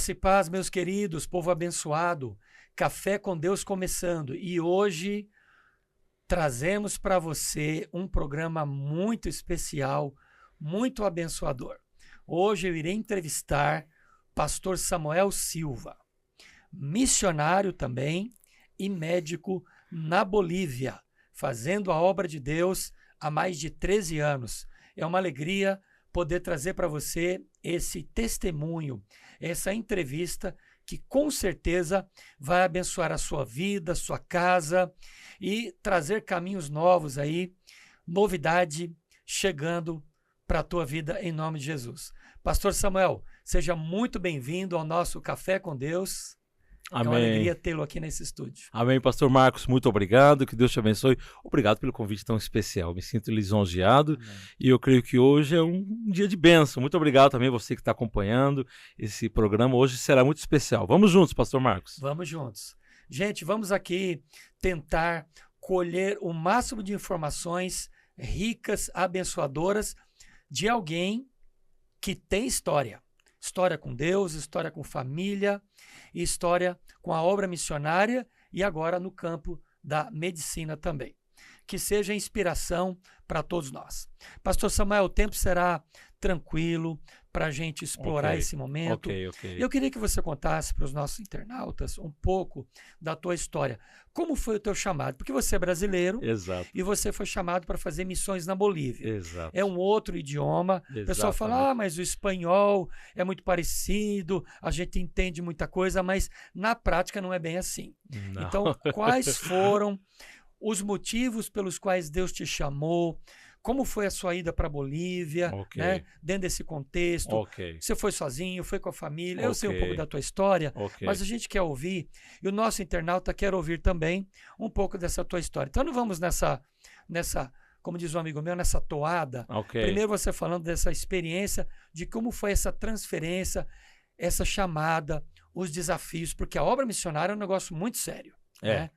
Graça e paz, meus queridos, povo abençoado. Café com Deus começando. E hoje trazemos para você um programa muito especial, muito abençoador. Hoje eu irei entrevistar pastor Samuel Silva, missionário também e médico na Bolívia, fazendo a obra de Deus há mais de 13 anos. É uma alegria poder trazer para você esse testemunho, essa entrevista que com certeza vai abençoar a sua vida, a sua casa e trazer caminhos novos aí, novidade chegando para a tua vida em nome de Jesus. Pastor Samuel, seja muito bem-vindo ao nosso Café com Deus. Amém. É uma alegria tê-lo aqui nesse estúdio. Amém, pastor Marcos, muito obrigado, que Deus te abençoe. Obrigado pelo convite tão especial, me sinto lisonjeado. Amém. E eu creio que hoje é um dia de bênção. Muito obrigado também você que está acompanhando esse programa, hoje será muito especial. Vamos juntos, pastor Marcos. Vamos juntos. Gente, vamos aqui tentar colher o máximo de informações ricas, abençoadoras de alguém que tem história. História com Deus, história com família, história com a obra missionária e agora no campo da medicina também. Que seja inspiração para todos nós. Pastor Samuel, o tempo será tranquilo para a gente explorar esse momento. Eu queria que você contasse para os nossos internautas um pouco da tua história. Como foi o teu chamado? Porque você é brasileiro. Exato. E você foi chamado para fazer missões na Bolívia. Exato. É um outro idioma. Exatamente. O pessoal fala, mas o espanhol é muito parecido, a gente entende muita coisa, mas na prática não é bem assim. Não. Então, quais foram os motivos pelos quais Deus te chamou? Como foi a sua ida para a Bolívia, né? Dentro desse contexto? Você foi sozinho, foi com a família? Eu sei um pouco da tua história, mas a gente quer ouvir, e o nosso internauta quer ouvir também um pouco dessa tua história. Então não vamos nessa como diz um amigo meu, nessa toada. Primeiro você falando dessa experiência, de como foi essa transferência, essa chamada, os desafios, porque a obra missionária é um negócio muito sério, né?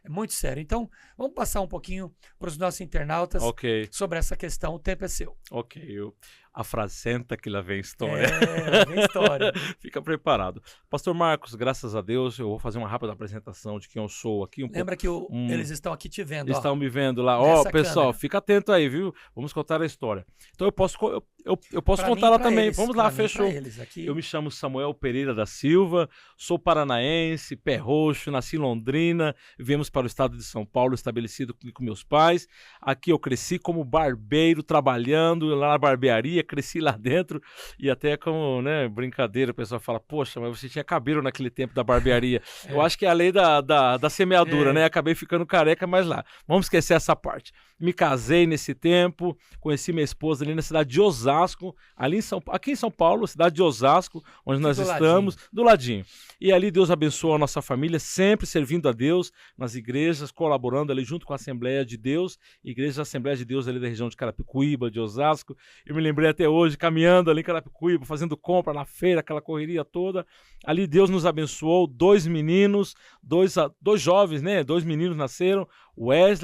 É muito sério. Então, vamos passar um pouquinho para os nossos internautas sobre essa questão. O tempo é seu. A frase senta que lá vem história. Lá vem história. Fica preparado. Pastor Marcos, graças a Deus, eu vou fazer uma rápida apresentação de quem eu sou aqui. Lembra que eles estão aqui te vendo. Estão me vendo lá. Pessoal, câmera. Fica atento aí, viu? Vamos contar a história. Então eu posso contar lá também. Eles, vamos lá, fechou. Eu me chamo Samuel Pereira da Silva, sou paranaense, pé roxo, nasci em Londrina, viemos para o estado de São Paulo, estabelecido com meus pais. Aqui eu cresci como barbeiro, trabalhando lá na barbearia, cresci lá dentro e até como, brincadeira, o pessoal fala, poxa, mas você tinha cabelo naquele tempo da barbearia. Eu acho que é a lei da semeadura, né? Acabei ficando careca, mas lá. Vamos esquecer essa parte. Me casei nesse tempo, conheci minha esposa ali na cidade de Osasco, aqui em São Paulo, cidade de Osasco, onde nós estamos, do ladinho. E ali Deus abençoou a nossa família, sempre servindo a Deus nas igrejas, colaborando ali junto com a Assembleia de Deus, igreja da Assembleia de Deus ali da região de Carapicuíba, de Osasco. Eu me lembrei até hoje, caminhando ali em Carapicuíba, fazendo compra na feira, aquela correria toda. Ali Deus nos abençoou, dois meninos, dois jovens, dois meninos nasceram,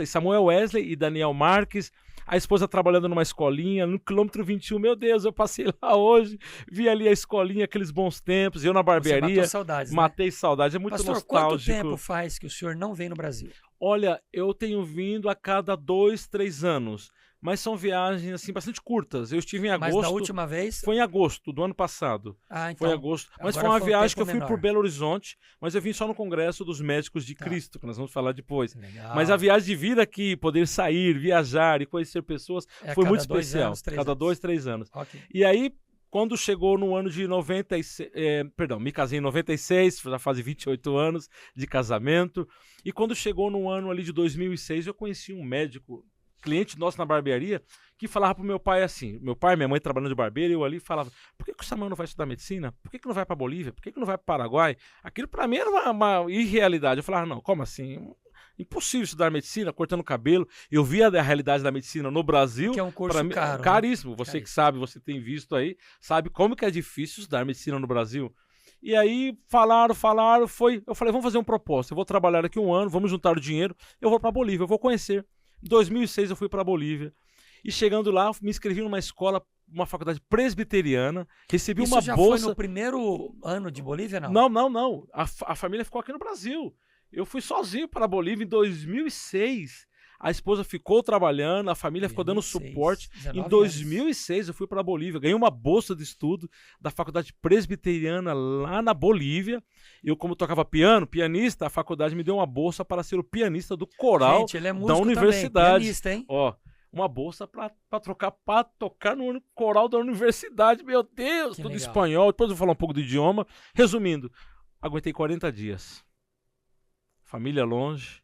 Samuel Wesley e Daniel Marques. A esposa trabalhando numa escolinha, no quilômetro 21, meu Deus, eu passei lá hoje, vi ali a escolinha, aqueles bons tempos, eu na barbearia. Você matou saudades, matei saudades, é muito Pastor, nostálgico. Quanto tempo faz que o senhor não vem no Brasil? Olha, eu tenho vindo a cada 2, 3 anos. Mas são viagens, assim, bastante curtas. Eu estive em agosto. Mas da última vez? Foi em agosto do ano passado. Então. Foi em agosto. Mas foi uma viagem que eu fui por Belo Horizonte, mas eu vim só no Congresso dos Médicos de Cristo, que nós vamos falar depois. Legal. Mas a viagem de vida aqui, poder sair, viajar e conhecer pessoas, foi muito especial. Cada 2, 3 anos. E aí, quando chegou no ano de 96, me casei em 96, já faz 28 anos de casamento. E quando chegou no ano ali de 2006, eu conheci um médico, cliente nosso na barbearia, que falava pro meu pai assim, meu pai e minha mãe trabalhando de barbeiro, eu ali falava, por que o Samuel não vai estudar medicina? Por que não vai pra Bolívia? Por que não vai pro Paraguai? Aquilo pra mim era uma irrealidade. Eu falava, não, como assim? Impossível estudar medicina, cortando cabelo. Eu via a realidade da medicina no Brasil. Que é um curso caro. Caríssimo. Né? Você caríssimo. Que sabe, você tem visto aí, sabe como que é difícil estudar medicina no Brasil. E aí falaram, eu falei, vamos fazer um propósito, eu vou trabalhar aqui 1 ano, vamos juntar o dinheiro, eu vou pra Bolívia, eu vou conhecer. Em 2006 eu fui para a Bolívia e chegando lá me inscrevi numa escola uma faculdade presbiteriana, recebi Isso uma já bolsa. foi no primeiro ano de Bolívia, não? Não. A família ficou aqui no Brasil. Eu fui sozinho para a Bolívia em 2006. A esposa ficou trabalhando, a família ficou dando 2006, suporte. 19 Em 2006 eu fui para a Bolívia, ganhei uma bolsa de estudo da faculdade presbiteriana lá na Bolívia. Eu, como tocava piano, pianista, a faculdade me deu uma bolsa para ser o pianista do coral Gente, ele é da músico universidade. também, pianista, hein? Ó, uma bolsa para tocar no coral da universidade. Meu Deus, Que tudo legal. espanhol. Depois eu vou falar um pouco do idioma. Resumindo, aguentei 40 dias. Família longe,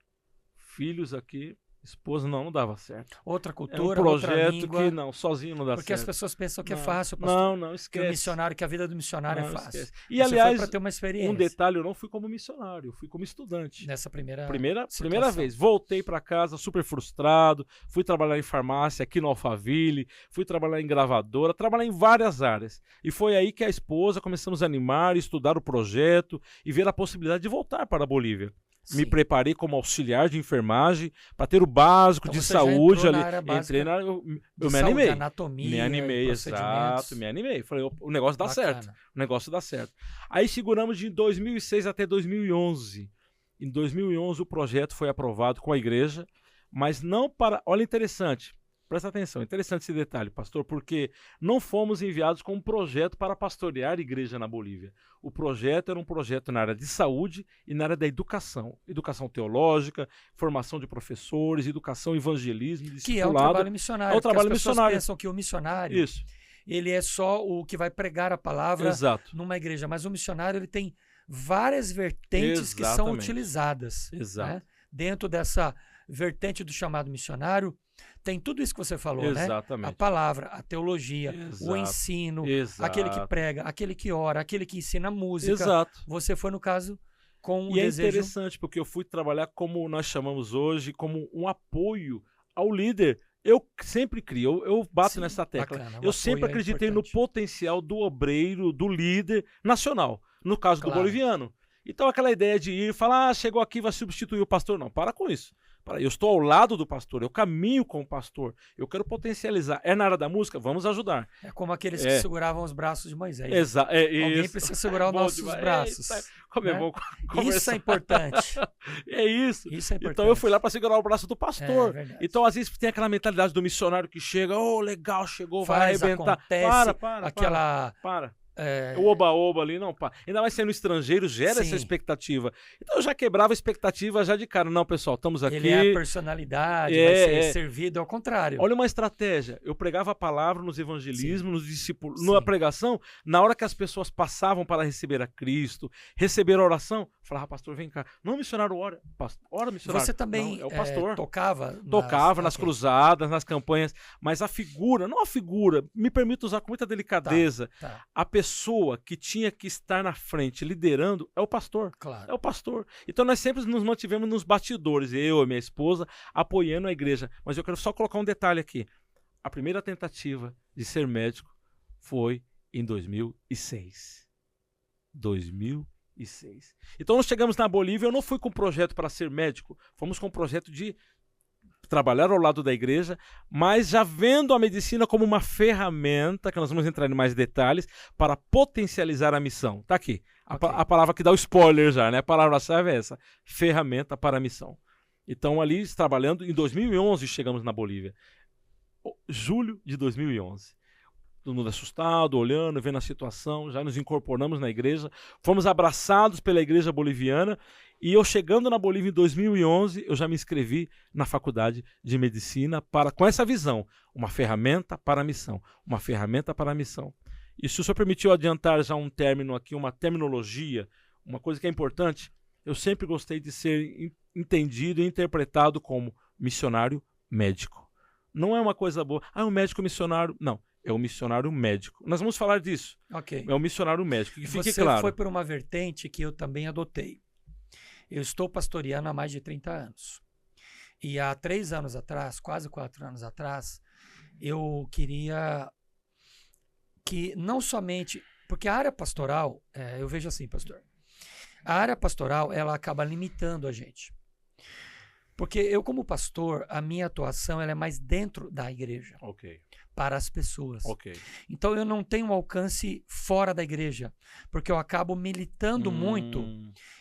filhos aqui, esposa não dava certo. Outra É um cultura, outra projeto língua. que não, sozinho não dá Porque certo. as pessoas pensam que é Não, fácil, pastor. Não, Que esquece. o missionário, que a vida do missionário Não, é fácil. esquece. E Você aliás, foi para ter uma experiência um detalhe, eu não fui como missionário, eu fui como estudante. nessa primeira Primeira situação. vez. Voltei para casa super frustrado, fui trabalhar em farmácia aqui no Alphaville, fui trabalhar em gravadora, trabalhar em várias áreas. E foi aí que a esposa começamos a animar, estudar o projeto e ver a possibilidade de voltar para a Bolívia. Me Sim. preparei como auxiliar de enfermagem para ter o básico Então de você já saúde entrou na ali. área básica Entrei eu de me saúde, animei. anatomia, Me animei, procedimentos. exato, me animei. Falei, o negócio dá Bacana. certo. O negócio dá certo. Aí seguramos de 2006 até 2011. Em 2011 o projeto foi aprovado com a igreja, mas não para... Olha, interessante, presta atenção, interessante esse detalhe, pastor, porque não fomos enviados com um projeto para pastorear a igreja na Bolívia. O projeto era um projeto na área de saúde e na área da educação. Educação teológica, formação de professores, educação, evangelismo, Que é o discipulado. trabalho missionário. É o trabalho porque as pessoas missionário. pensam que o missionário Isso, ele é só o que vai pregar a palavra exato. numa igreja, mas o missionário ele tem várias vertentes que são Exatamente. utilizadas. Exato. Né? Dentro dessa vertente do chamado missionário, tem tudo isso que você falou, né? A Exatamente. palavra, a teologia, o Exato. ensino, Exato. aquele que prega, aquele que ora, aquele que ensina música. Exato. Você foi, no caso, com o E é desejo... interessante, porque eu fui trabalhar como nós chamamos hoje, como um apoio ao líder. Eu sempre crio, eu bato Sim, nessa tecla. bacana, um Eu sempre apoio é acreditei no importante. potencial do obreiro, do líder nacional. No caso do Claro. boliviano. Então aquela ideia de ir e falar, chegou aqui, vai substituir o pastor. Não, para com isso. Eu estou ao lado do pastor, eu caminho com o pastor, eu quero potencializar. É na área da música? Vamos ajudar. É como aqueles que seguravam os braços de Moisés. né? Exato. Alguém Isso. precisa segurar os Bom nossos demais. braços. Eita, como é né? bom Isso conversar. é importante. É isso. Isso é importante. Então eu fui lá para segurar o braço do pastor. É verdade. Então às vezes tem aquela mentalidade do missionário que chega, legal, chegou, vai Faz, arrebentar. acontece, Para. aquela... O oba-oba ali, não, para. Ainda mais sendo estrangeiro, gera essa Sim. expectativa. Então eu já quebrava a expectativa já de cara. Não, pessoal, estamos aqui. Ele é a personalidade, vai ser servido ao contrário. Olha uma estratégia. Eu pregava a palavra nos evangelismos, nos discípulos, Sim. na pregação. Na hora que as pessoas passavam para receber a Cristo, receber a oração, falava, pastor, vem cá. Não, missionário, ora. Ora, missionário. Você também não, é o pastor. tocava? Tocava nas Ok. cruzadas, nas campanhas, mas a figura, não a figura, me permito usar com muita delicadeza, Tá, a pessoa que tinha que estar na frente liderando é o pastor. claro. É o pastor. Então nós sempre nos mantivemos nos bastidores, eu e minha esposa, apoiando a igreja. Mas eu quero só colocar um detalhe aqui. A primeira tentativa de ser médico foi em 2006. 2006. Então nós chegamos na Bolívia, eu não fui com um projeto para ser médico, fomos com um projeto de trabalhar ao lado da igreja, mas já vendo a medicina como uma ferramenta, que nós vamos entrar em mais detalhes, para potencializar a missão. Tá aqui. Ok. A palavra que dá o spoiler já, né? A palavra-chave é essa. Ferramenta para a missão. Então, ali, trabalhando, em 2011, chegamos na Bolívia. Julho de 2011. Todo mundo assustado, olhando, vendo a situação, já nos incorporamos na igreja, fomos abraçados pela igreja boliviana, e eu chegando na Bolívia em 2011, eu já me inscrevi na faculdade de medicina com essa visão, uma ferramenta para a missão, uma ferramenta para a missão. E se o senhor permitiu adiantar já um término aqui, uma terminologia, uma coisa que é importante, eu sempre gostei de ser entendido e interpretado como missionário médico. Não é uma coisa boa, um médico missionário, não. É o missionário médico. Nós vamos falar disso. Ok. É o missionário médico. Que fique Você claro. foi por uma vertente que eu também adotei. Eu estou pastoreando há mais de 30 anos. E há 3 anos atrás, quase 4 anos atrás, eu queria que não somente... Porque a área pastoral, eu vejo assim, pastor. A área pastoral, ela acaba limitando a gente. Porque eu, como pastor, a minha atuação ela é mais dentro da igreja. Ok. para as pessoas. Ok. Então eu não tenho um alcance fora da igreja, porque eu acabo militando muito,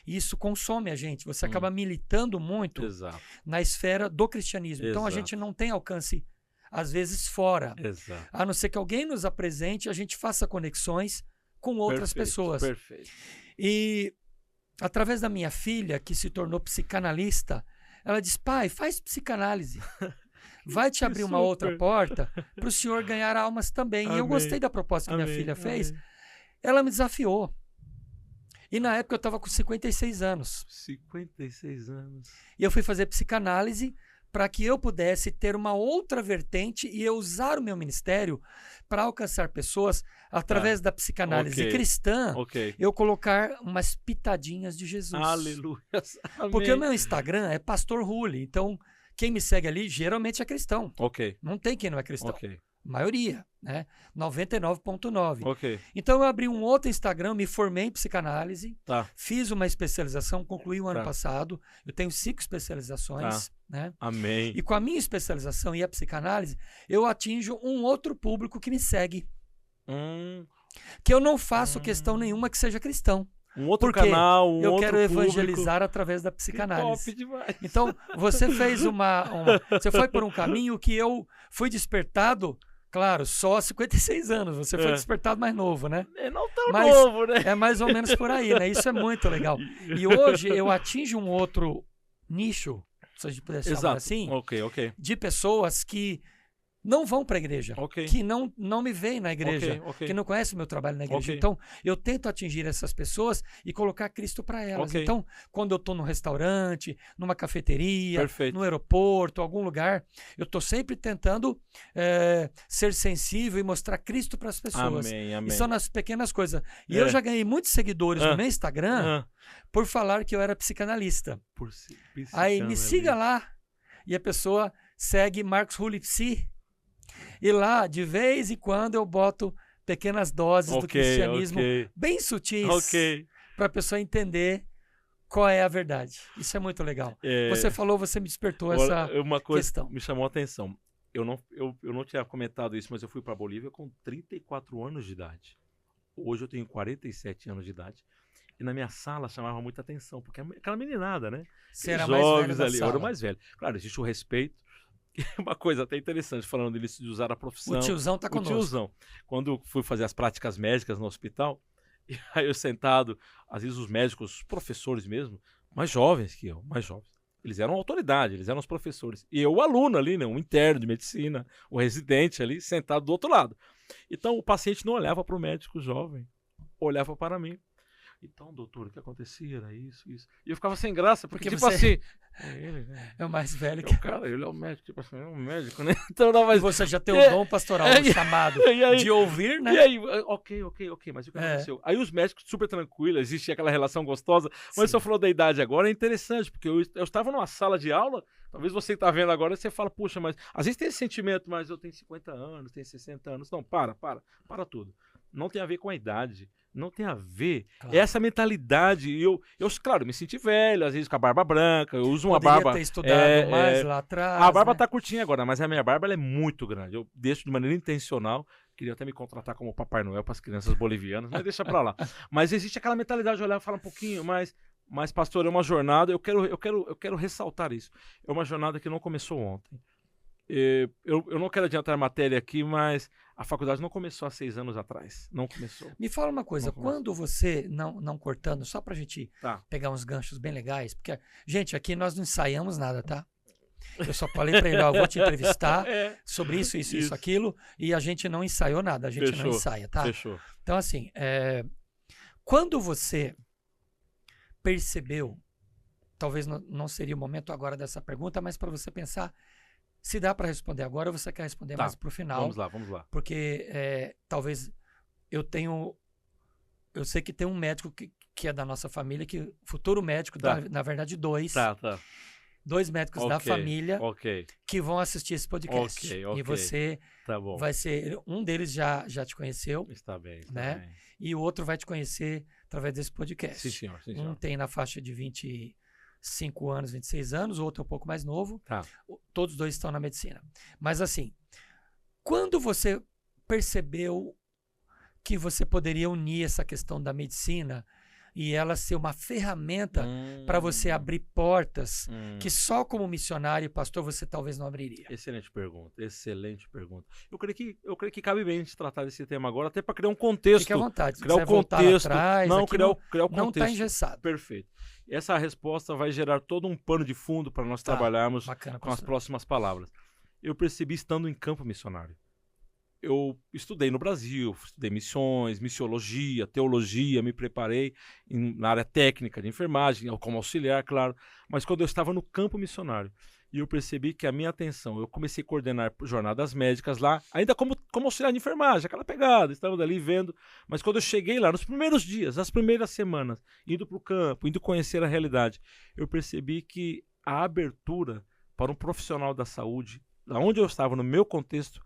e isso consome a gente. Você acaba militando muito Exato. na esfera do cristianismo. Então a Exato. gente não tem alcance, às vezes, fora. Exato. A não ser que alguém nos apresente, a gente faça conexões com outras pessoas. Perfeito. E através da minha filha, que se tornou psicanalista, ela diz: pai, faz psicanálise. Vai te abrir uma outra porta para o senhor ganhar almas também. Amém. E eu gostei da proposta que minha filha fez. Ela me desafiou. E na época eu estava com 56 anos. 56 anos. E eu fui fazer psicanálise para que eu pudesse ter uma outra vertente e eu usar o meu ministério para alcançar pessoas através da psicanálise cristã, eu colocar umas pitadinhas de Jesus. Aleluia. Porque o meu Instagram é Pastor Rulli, então quem me segue ali geralmente é cristão. Não tem quem não é cristão. Maioria, né? 99,9. Então eu abri um outro Instagram, me formei em psicanálise, fiz uma especialização, concluí o ano passado. Eu tenho 5 especializações, né? Amém. E com a minha especialização e a psicanálise, eu atinjo um outro público que me segue. Que eu não faço questão nenhuma que seja cristão. Um outro canal, eu outro quero evangelizar público. Através da psicanálise. Top demais. Então, você fez você foi por um caminho que eu fui despertado, claro, só aos 56 anos. Você foi despertado mais novo, né? É não tão novo, né? É mais ou menos por aí, né? Isso é muito legal. E hoje eu atinjo um outro nicho, se a gente pudesse chamar assim, de pessoas que não vão para a igreja, que não me veem na igreja, que não conhecem o meu trabalho na igreja. Então, eu tento atingir essas pessoas e colocar Cristo para elas. Então, quando eu estou num restaurante, numa cafeteria, no aeroporto, algum lugar, eu estou sempre tentando ser sensível e mostrar Cristo para as pessoas. Amém. E são nas pequenas coisas. E eu já ganhei muitos seguidores no meu Instagram por falar que eu era psicanalista. Aí me siga lá e a pessoa segue Marcos Rulli Psi. E lá, de vez em quando, eu boto pequenas doses do cristianismo bem sutis para a pessoa entender qual é a verdade. Isso é muito legal. Você falou, você me despertou essa uma coisa questão. Me chamou a atenção. Eu não tinha comentado isso, mas eu fui para a Bolívia com 34 anos de idade. Hoje eu tenho 47 anos de idade. E na minha sala chamava muita atenção, porque aquela meninada, né? Você era mais velho da ali, sala. Eu era o mais velho. Claro, existe o respeito. Uma coisa até interessante, falando de usar a profissão. O tiozão tá conosco. O tiozão. Quando fui fazer as práticas médicas no hospital, e aí eu sentado, às vezes os médicos, os professores mesmo, mais jovens que eu, eles eram autoridade, eles eram os professores. E eu, o aluno ali, né, um interno de medicina, o residente ali, sentado do outro lado. Então o paciente não olhava para o médico jovem, olhava para mim. Então, doutor, o que acontecia era isso. E eu ficava sem graça, porque tipo você assim... Ele, né? É o mais velho que... Cara, ele é o médico, tipo assim, é um médico, né? Então, não, mas... E você já tem o dom pastoral, chamado de ouvir, né? E aí, ok, mas o que aconteceu? Aí os médicos super tranquilos, existe aquela relação gostosa, mas você falou da idade agora, é interessante, porque eu estava numa sala de aula, talvez você que está vendo agora, você fala, puxa, mas às vezes tem esse sentimento, mas eu tenho 50 anos, tenho 60 anos. Não, para tudo. Não tem a ver com a idade. Não tem a ver. Claro. Essa mentalidade. Eu, claro, me senti velho, às vezes com a barba branca. Eu uso uma Poderia barba. ter estudado mais lá atrás. A barba tá curtinha agora, mas a minha barba ela é muito grande. Eu deixo de maneira intencional. Queria até me contratar como Papai Noel para as crianças bolivianas, mas deixa pra lá. Mas existe aquela mentalidade de olhar e falar um pouquinho mais. Mas, pastor, é uma jornada. Eu quero ressaltar isso. É uma jornada que não começou ontem. Eu não quero adiantar a matéria aqui, mas a faculdade não começou há 6 anos atrás. Não começou. Me fala uma coisa, quando você, não cortando, só pra gente pegar uns ganchos bem legais, porque, gente, aqui nós não ensaiamos nada, tá? Eu só falei pra ele, eu vou te entrevistar sobre isso, aquilo, e a gente não ensaiou nada, a gente não ensaia, tá? Fechou. Então, assim, quando você percebeu, talvez não seria o momento agora dessa pergunta, mas para você pensar, se dá para responder agora ou você quer responder mais pro final. Vamos lá. Porque talvez eu sei que tem um médico que é da nossa família, que futuro médico, na verdade 2. Dois médicos da família que vão assistir esse podcast. E você vai ser... Um deles já te conheceu. Está bem. Bem. E o outro vai te conhecer através desse podcast. Sim, senhor. Um tem na faixa de 25 anos, 26 anos, o outro é um pouco mais novo. Todos 2 estão na medicina. Mas assim, Quando você percebeu que você poderia unir essa questão da medicina e ela ser uma ferramenta para você abrir portas que só como missionário e pastor você talvez não abriria? Excelente pergunta, excelente pergunta. Eu creio que cabe bem a gente tratar desse tema agora, até para criar um contexto. Fique à vontade, se criar quiser o contexto. Atrás, não, criar o contexto. Não está engessado. Perfeito. Essa resposta vai gerar todo um pano de fundo para nós trabalharmos bacana, com as próximas palavras. Eu percebi estando em campo missionário. Eu estudei no Brasil, estudei missões, missiologia, teologia, me preparei na área técnica de enfermagem, como auxiliar, claro, mas quando eu estava no campo missionário, e eu percebi que a minha atenção, eu comecei a coordenar jornadas médicas lá, ainda como auxiliar de enfermagem, aquela pegada, estávamos ali vendo, mas quando eu cheguei lá, nos primeiros dias, nas primeiras semanas, indo para o campo, indo conhecer a realidade, eu percebi que a abertura para um profissional da saúde, onde eu estava, no meu contexto,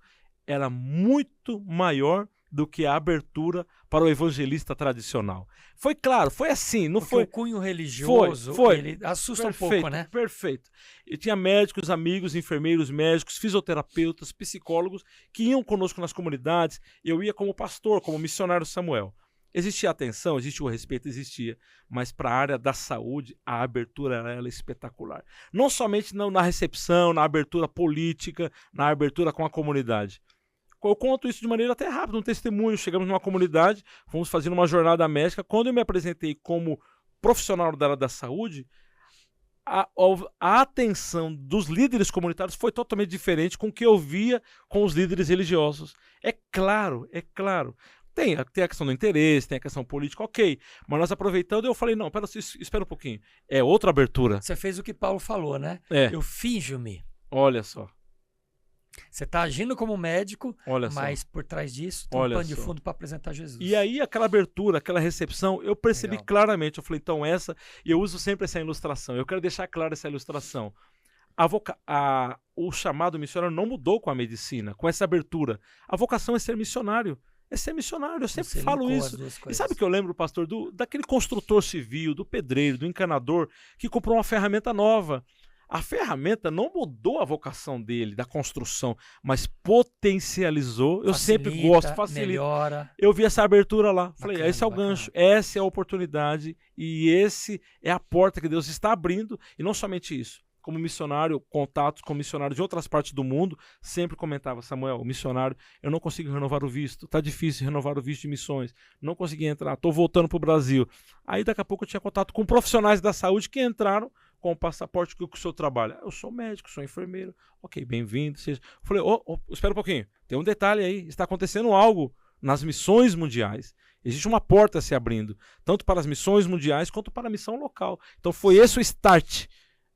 era muito maior do que a abertura para o evangelista tradicional. Foi claro, foi assim, não porque foi... o cunho religioso, foi. Ele assusta Perfeito, um pouco, né? Perfeito. Eu tinha médicos, amigos, enfermeiros, médicos, fisioterapeutas, psicólogos que iam conosco nas comunidades. Eu ia como pastor, como missionário Samuel. Existia atenção, existia o respeito, existia, mas para a área da saúde, a abertura era espetacular. Não somente na recepção, na abertura política, na abertura com a comunidade. Eu conto isso de maneira até rápida, um testemunho. Chegamos numa comunidade, fomos fazendo uma jornada médica. Quando eu me apresentei como profissional da área da saúde, a atenção dos líderes comunitários foi totalmente diferente com o que eu via com os líderes religiosos. É claro. Tem a questão do interesse, tem a questão política, ok. Mas nós aproveitando, eu falei, não, espera um pouquinho. É outra abertura. Você fez o que Paulo falou, né? É. Eu finjo-me. Olha só. Você está agindo como médico, mas só. por trás disso tem um pano de fundo para apresentar Jesus. E aí aquela abertura, aquela recepção, eu percebi claramente. Eu falei, então e eu uso sempre essa ilustração. Eu quero deixar clara essa ilustração. O chamado missionário não mudou com a medicina, com essa abertura. A vocação é ser missionário. É ser missionário, eu sempre falo isso. E sabe o que eu lembro, pastor? Daquele construtor civil, do pedreiro, do encanador, que comprou uma ferramenta nova. A ferramenta não mudou a vocação dele, da construção, mas potencializou. Eu sempre gosto, facilita. Melhora. Eu vi essa abertura lá. Falei, esse é o gancho, essa é a oportunidade e esse é a porta que Deus está abrindo. E não somente isso. Como missionário, contatos com missionários de outras partes do mundo, sempre comentava, Samuel, missionário, eu não consigo renovar o visto, tá difícil renovar o visto de missões, não consegui entrar, tô voltando pro Brasil. Aí daqui a pouco eu tinha contato com profissionais da saúde que entraram com o passaporte que o senhor trabalha. Eu sou médico, sou enfermeiro. Ok, bem-vindo. Falei, espera um pouquinho, tem um detalhe aí, está acontecendo algo nas missões mundiais. Existe uma porta se abrindo, tanto para as missões mundiais quanto para a missão local. Então foi esse o start.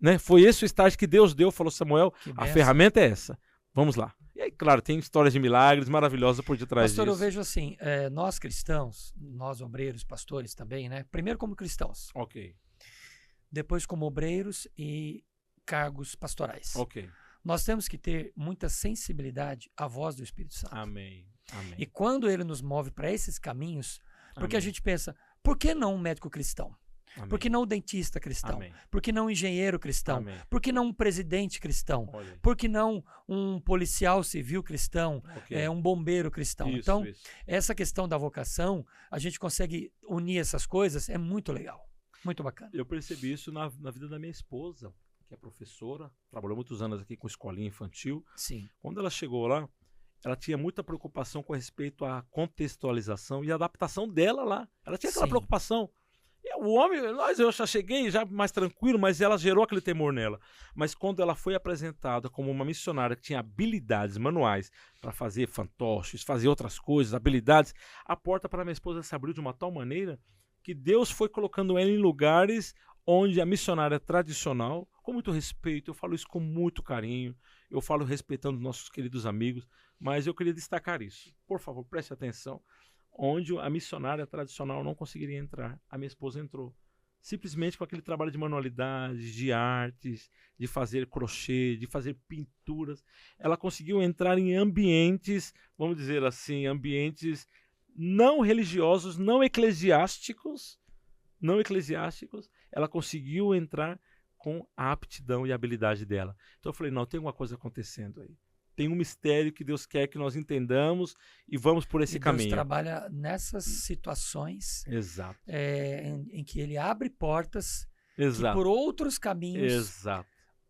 Né? Foi esse o start que Deus deu, falou Samuel, a ferramenta é essa, vamos lá. E aí, claro, tem histórias de milagres maravilhosas por detrás disso. Pastor, eu vejo assim, nós cristãos, nós obreiros, pastores também, né? Primeiro como cristãos. Ok. Depois como obreiros e cargos pastorais. Ok. Nós temos que ter muita sensibilidade à voz do Espírito Santo. Amém. E quando ele nos move para esses caminhos, porque a gente pensa, por que não um médico cristão? Amém. Por que não um dentista cristão? Amém. Por que não um engenheiro cristão? Amém. Por que não um presidente cristão? Por que não um policial civil cristão? Um bombeiro cristão? Então, essa questão da vocação, a gente consegue unir essas coisas, é muito legal. Muito bacana. Eu percebi isso na vida da minha esposa, que é professora, trabalhou muitos anos aqui com escolinha infantil. Sim. Quando ela chegou lá, ela tinha muita preocupação com respeito à contextualização e adaptação dela lá. Ela tinha aquela preocupação. E o homem, eu já cheguei já mais tranquilo, mas ela gerou aquele temor nela. Mas quando ela foi apresentada como uma missionária que tinha habilidades manuais para fazer fantoches, fazer outras coisas, habilidades, a porta para minha esposa se abriu de uma tal maneira que Deus foi colocando ela em lugares onde a missionária tradicional, com muito respeito, eu falo isso com muito carinho, eu falo respeitando nossos queridos amigos, mas eu queria destacar isso. Por favor, preste atenção. Onde a missionária tradicional não conseguiria entrar, a minha esposa entrou. Simplesmente com aquele trabalho de manualidades, de artes, de fazer crochê, de fazer pinturas. Ela conseguiu entrar em ambientes, vamos dizer assim, ambientes não religiosos, não eclesiásticos. Ela conseguiu entrar com a aptidão e a habilidade dela. Então eu falei, não, tem alguma coisa acontecendo aí. tem um mistério que Deus quer que nós entendamos e vamos por esse caminho. Deus trabalha nessas situações Exato. Em que ele abre portas Exato. que por outros caminhos Exato.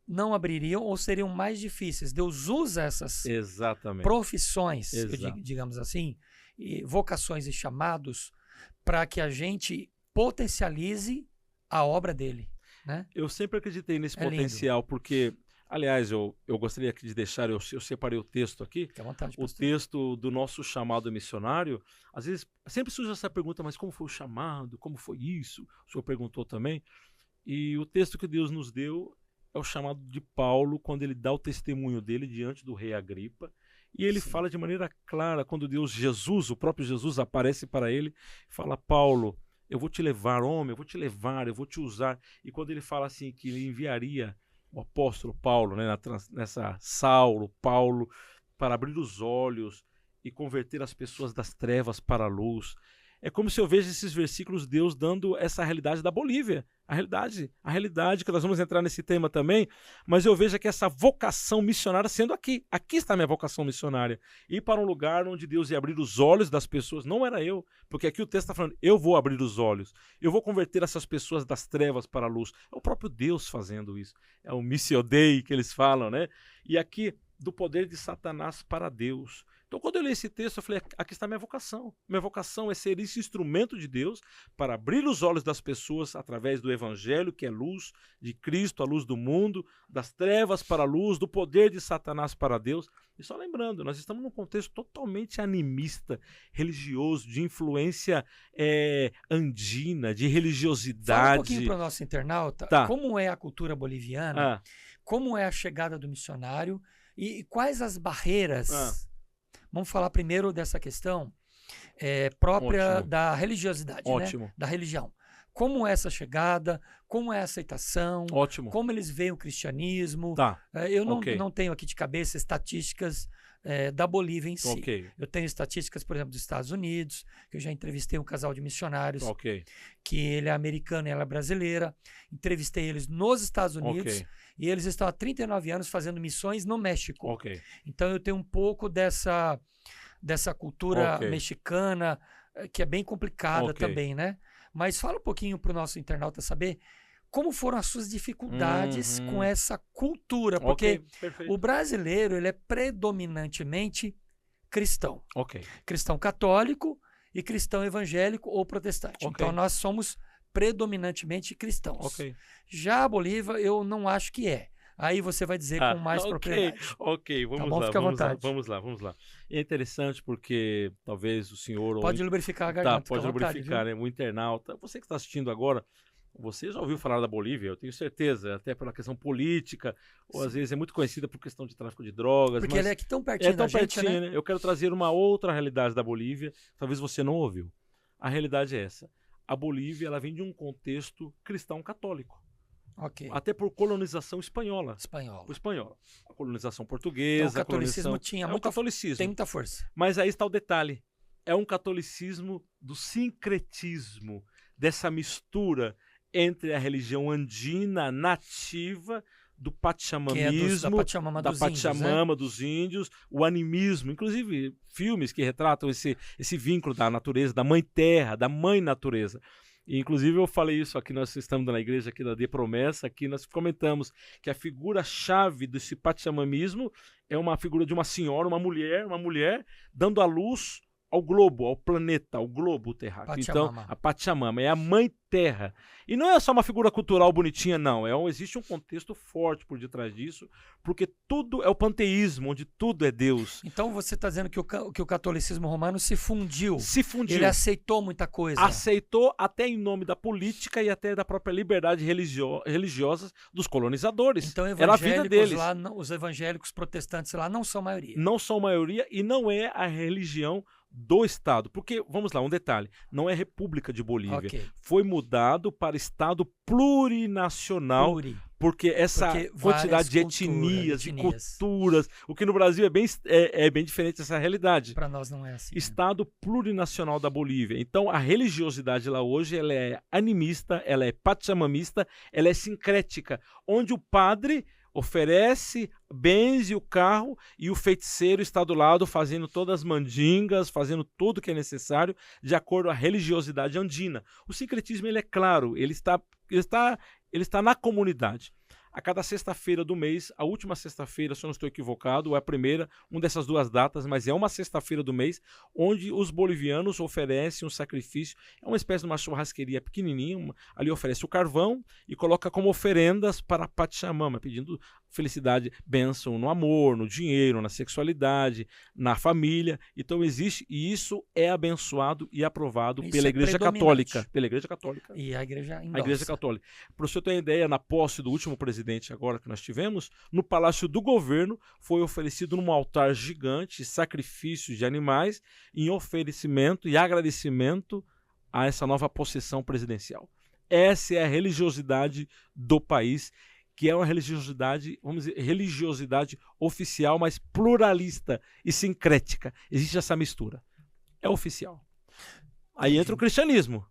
não abririam ou seriam mais difíceis. Deus usa essas Exatamente. profissões, Exato. digamos assim, e vocações e chamados para que a gente potencialize a obra dele, né? Eu sempre acreditei nesse É lindo. potencial, porque, aliás, eu gostaria aqui de deixar, eu separei o texto aqui, Fique à vontade, o pastor. texto do nosso chamado missionário. Às vezes, sempre surge essa pergunta, mas como foi o chamado? Como foi isso? O senhor perguntou também. E o texto que Deus nos deu é o chamado de Paulo, quando ele dá o testemunho dele diante do rei Agripa. E ele Sim. fala de maneira clara, quando Jesus, o próprio Jesus, aparece para ele, fala: Paulo, eu vou te levar, homem, eu vou te levar, eu vou te usar. E quando ele fala assim, que ele enviaria o apóstolo Paulo, né, nessa Paulo, para abrir os olhos e converter as pessoas das trevas para a luz. É como se eu vejo esses versículos, Deus dando essa realidade da Bolívia. A realidade que nós vamos entrar nesse tema também, mas eu vejo aqui essa vocação missionária sendo aqui. Aqui está a minha vocação missionária. Ir para um lugar onde Deus ia abrir os olhos das pessoas, não era eu, porque aqui o texto está falando, eu vou abrir os olhos, eu vou converter essas pessoas das trevas para a luz. É o próprio Deus fazendo isso. É o Missio Dei que eles falam, né? E aqui, do poder de Satanás para Deus. Então, quando eu li esse texto, eu falei, aqui está a minha vocação. Minha vocação é ser esse instrumento de Deus para abrir os olhos das pessoas através do Evangelho, que é luz de Cristo, a luz do mundo, das trevas para a luz, do poder de Satanás para Deus. E só lembrando, nós estamos num contexto totalmente animista, religioso, de influência andina, de religiosidade. Fala um pouquinho para o nosso internauta, Tá. como é a cultura boliviana, como é a chegada do missionário e quais as barreiras. Vamos falar primeiro dessa questão própria Ótimo. da religiosidade, Ótimo. né? Da religião. Como é essa chegada, como é a aceitação, Ótimo. como eles veem o cristianismo. Tá. Eu Ok. não tenho aqui de cabeça estatísticas da Bolívia em si. Ok. Eu tenho estatísticas, por exemplo, dos Estados Unidos, que eu já entrevistei um casal de missionários, Ok. que ele é americano e ela é brasileira. Entrevistei eles nos Estados Unidos. Ok. E eles estão há 39 anos fazendo missões no México. Ok. Então eu tenho um pouco dessa cultura Ok. mexicana, que é bem complicada Ok. também, né? Mas fala um pouquinho para o nosso internauta saber como foram as suas dificuldades com essa cultura. Porque Ok, perfeito. o brasileiro, ele é predominantemente cristão. Ok. Cristão católico e cristão evangélico ou protestante. Ok. Então nós somos predominantemente cristãos. Ok. Já a Bolívia, eu não acho que é. Aí você vai dizer com mais propriedade. Ok, vamos bom? lá. Fica à vontade. Vamos lá. E é interessante porque talvez o senhor... Pode lubrificar a garganta. Tá, pode fica à vontade, lubrificar, viu? né? O internauta. Você que está assistindo agora, você já ouviu falar da Bolívia, eu tenho certeza, até pela questão política, ou às vezes é muito conhecida por questão de tráfico de drogas. Porque mas ele é aqui tão pertinho da gente, pertinho, né? né? Eu quero trazer uma outra realidade da Bolívia, talvez você não ouviu. A realidade é essa. A Bolívia, ela vem de um contexto cristão católico. Ok. Até por colonização espanhola. Espanhol. Espanhola. A colonização portuguesa. Então, o catolicismo tinha o muita, catolicismo. tem muita força. Mas aí está o detalhe. É um catolicismo do sincretismo, dessa mistura entre a religião andina nativa, do pachamamismo, Da Pachamama da dos índios, Pachamama dos índios, o animismo, inclusive filmes que retratam esse vínculo da natureza, da mãe terra, da mãe natureza. E, inclusive eu falei isso aqui, nós estamos na igreja aqui da De Promessa, aqui nós comentamos que a figura-chave desse pachamamismo é uma figura de uma senhora, uma mulher dando a luz ao globo, ao planeta, ao globo terráqueo. Pachamama. Então, a Pachamama é a mãe terra. E não é só uma figura cultural bonitinha, não. Existe um contexto forte por detrás disso, porque tudo é o panteísmo, onde tudo é Deus. Então você está dizendo que o catolicismo romano se fundiu. Se fundiu. Ele aceitou muita coisa. Aceitou até em nome da política e até da própria liberdade religiosa dos colonizadores. Então era a vida deles. lá, os evangélicos protestantes lá não são maioria. Não são maioria e não é a religião do Estado. Porque, vamos lá, um detalhe, não é República de Bolívia. Ok. Foi mudado para Estado plurinacional Porque essa quantidade de etnias, de culturas, o que no Brasil é bem diferente dessa realidade. Para nós não é assim. Estado plurinacional da Bolívia. Então, a religiosidade lá hoje, ela é animista, ela é pachamamista, ela é sincrética, onde o padre oferece bens e o carro e o feiticeiro está do lado fazendo todas as mandingas, fazendo tudo o que é necessário de acordo à religiosidade andina. O sincretismo ele é claro, ele está na comunidade. A cada sexta-feira do mês, a última sexta-feira, se eu não estou equivocado, ou é a primeira, uma dessas duas datas, mas é uma sexta-feira do mês, onde os bolivianos oferecem um sacrifício, é uma espécie de uma churrasqueria pequenininha, ali oferece o carvão e coloca como oferendas para a Pachamama, pedindo felicidade, bênção no amor, no dinheiro, na sexualidade, na família. Então existe, e isso é abençoado e aprovado pela Igreja Católica. Pela Igreja Católica. E a Igreja endossa. A Igreja Católica. Para você ter uma ideia, na posse do último presidente agora que nós tivemos, no Palácio do Governo foi oferecido num altar gigante sacrifícios de animais em oferecimento e agradecimento a essa nova possessão presidencial. Essa é a religiosidade do país, que é uma religiosidade, vamos dizer, religiosidade oficial, mas pluralista e sincrética. Existe essa mistura. É oficial. Aí entra o cristianismo.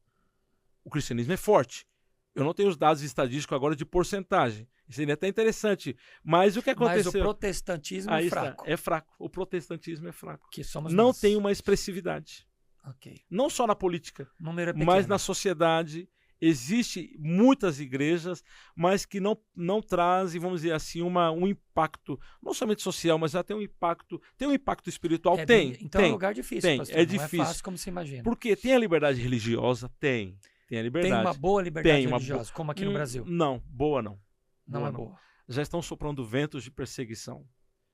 O cristianismo é forte. Eu não tenho os dados estatísticos agora de porcentagem. Isso seria até interessante. Mas o que aconteceu? Mas o protestantismo é fraco. É fraco. O protestantismo é fraco. Que somos não nós. Tem uma expressividade. Okay. Não só na política, número é pequeno, mas na sociedade. Existem muitas igrejas, mas que não trazem, vamos dizer assim, um impacto, não somente social, mas até um impacto. Tem um impacto espiritual? Então é um lugar difícil, pastor. É difícil. Não é fácil como se imagina. Porque tem a liberdade religiosa? Tem a liberdade. Tem uma boa liberdade religiosa, como aqui no Brasil? Não, boa não. Não é boa. Já estão soprando ventos de perseguição.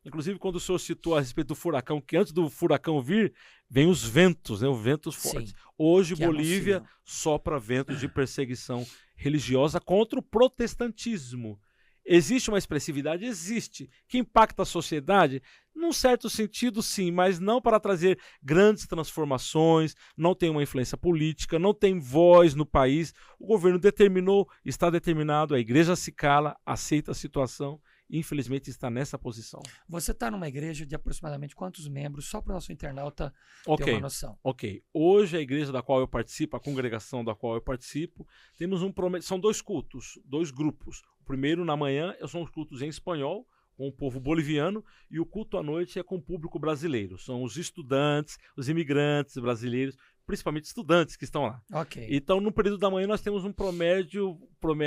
Inclusive, quando o senhor citou a respeito do furacão, que antes do furacão vir, vem os ventos, né? Os ventos fortes. Sim, hoje, Bolívia sopra ventos de perseguição religiosa contra o protestantismo. Existe uma expressividade? Existe. Que impacta a sociedade? Num certo sentido, sim, mas não para trazer grandes transformações, não tem uma influência política, não tem voz no país. O governo determinou, está determinado, a igreja se cala, aceita a situação. Infelizmente está nessa posição. Você está numa igreja de aproximadamente quantos membros? Só para o nosso internauta ter uma noção. Ok. Hoje a igreja da qual eu participo, a congregação da qual eu participo, temos são 2 cultos, 2 grupos. O primeiro na manhã são os cultos em espanhol, com o povo boliviano, e o culto à noite é com o público brasileiro. São os estudantes, os imigrantes brasileiros, principalmente estudantes que estão lá. Okay. Então, no período da manhã, nós temos um promédio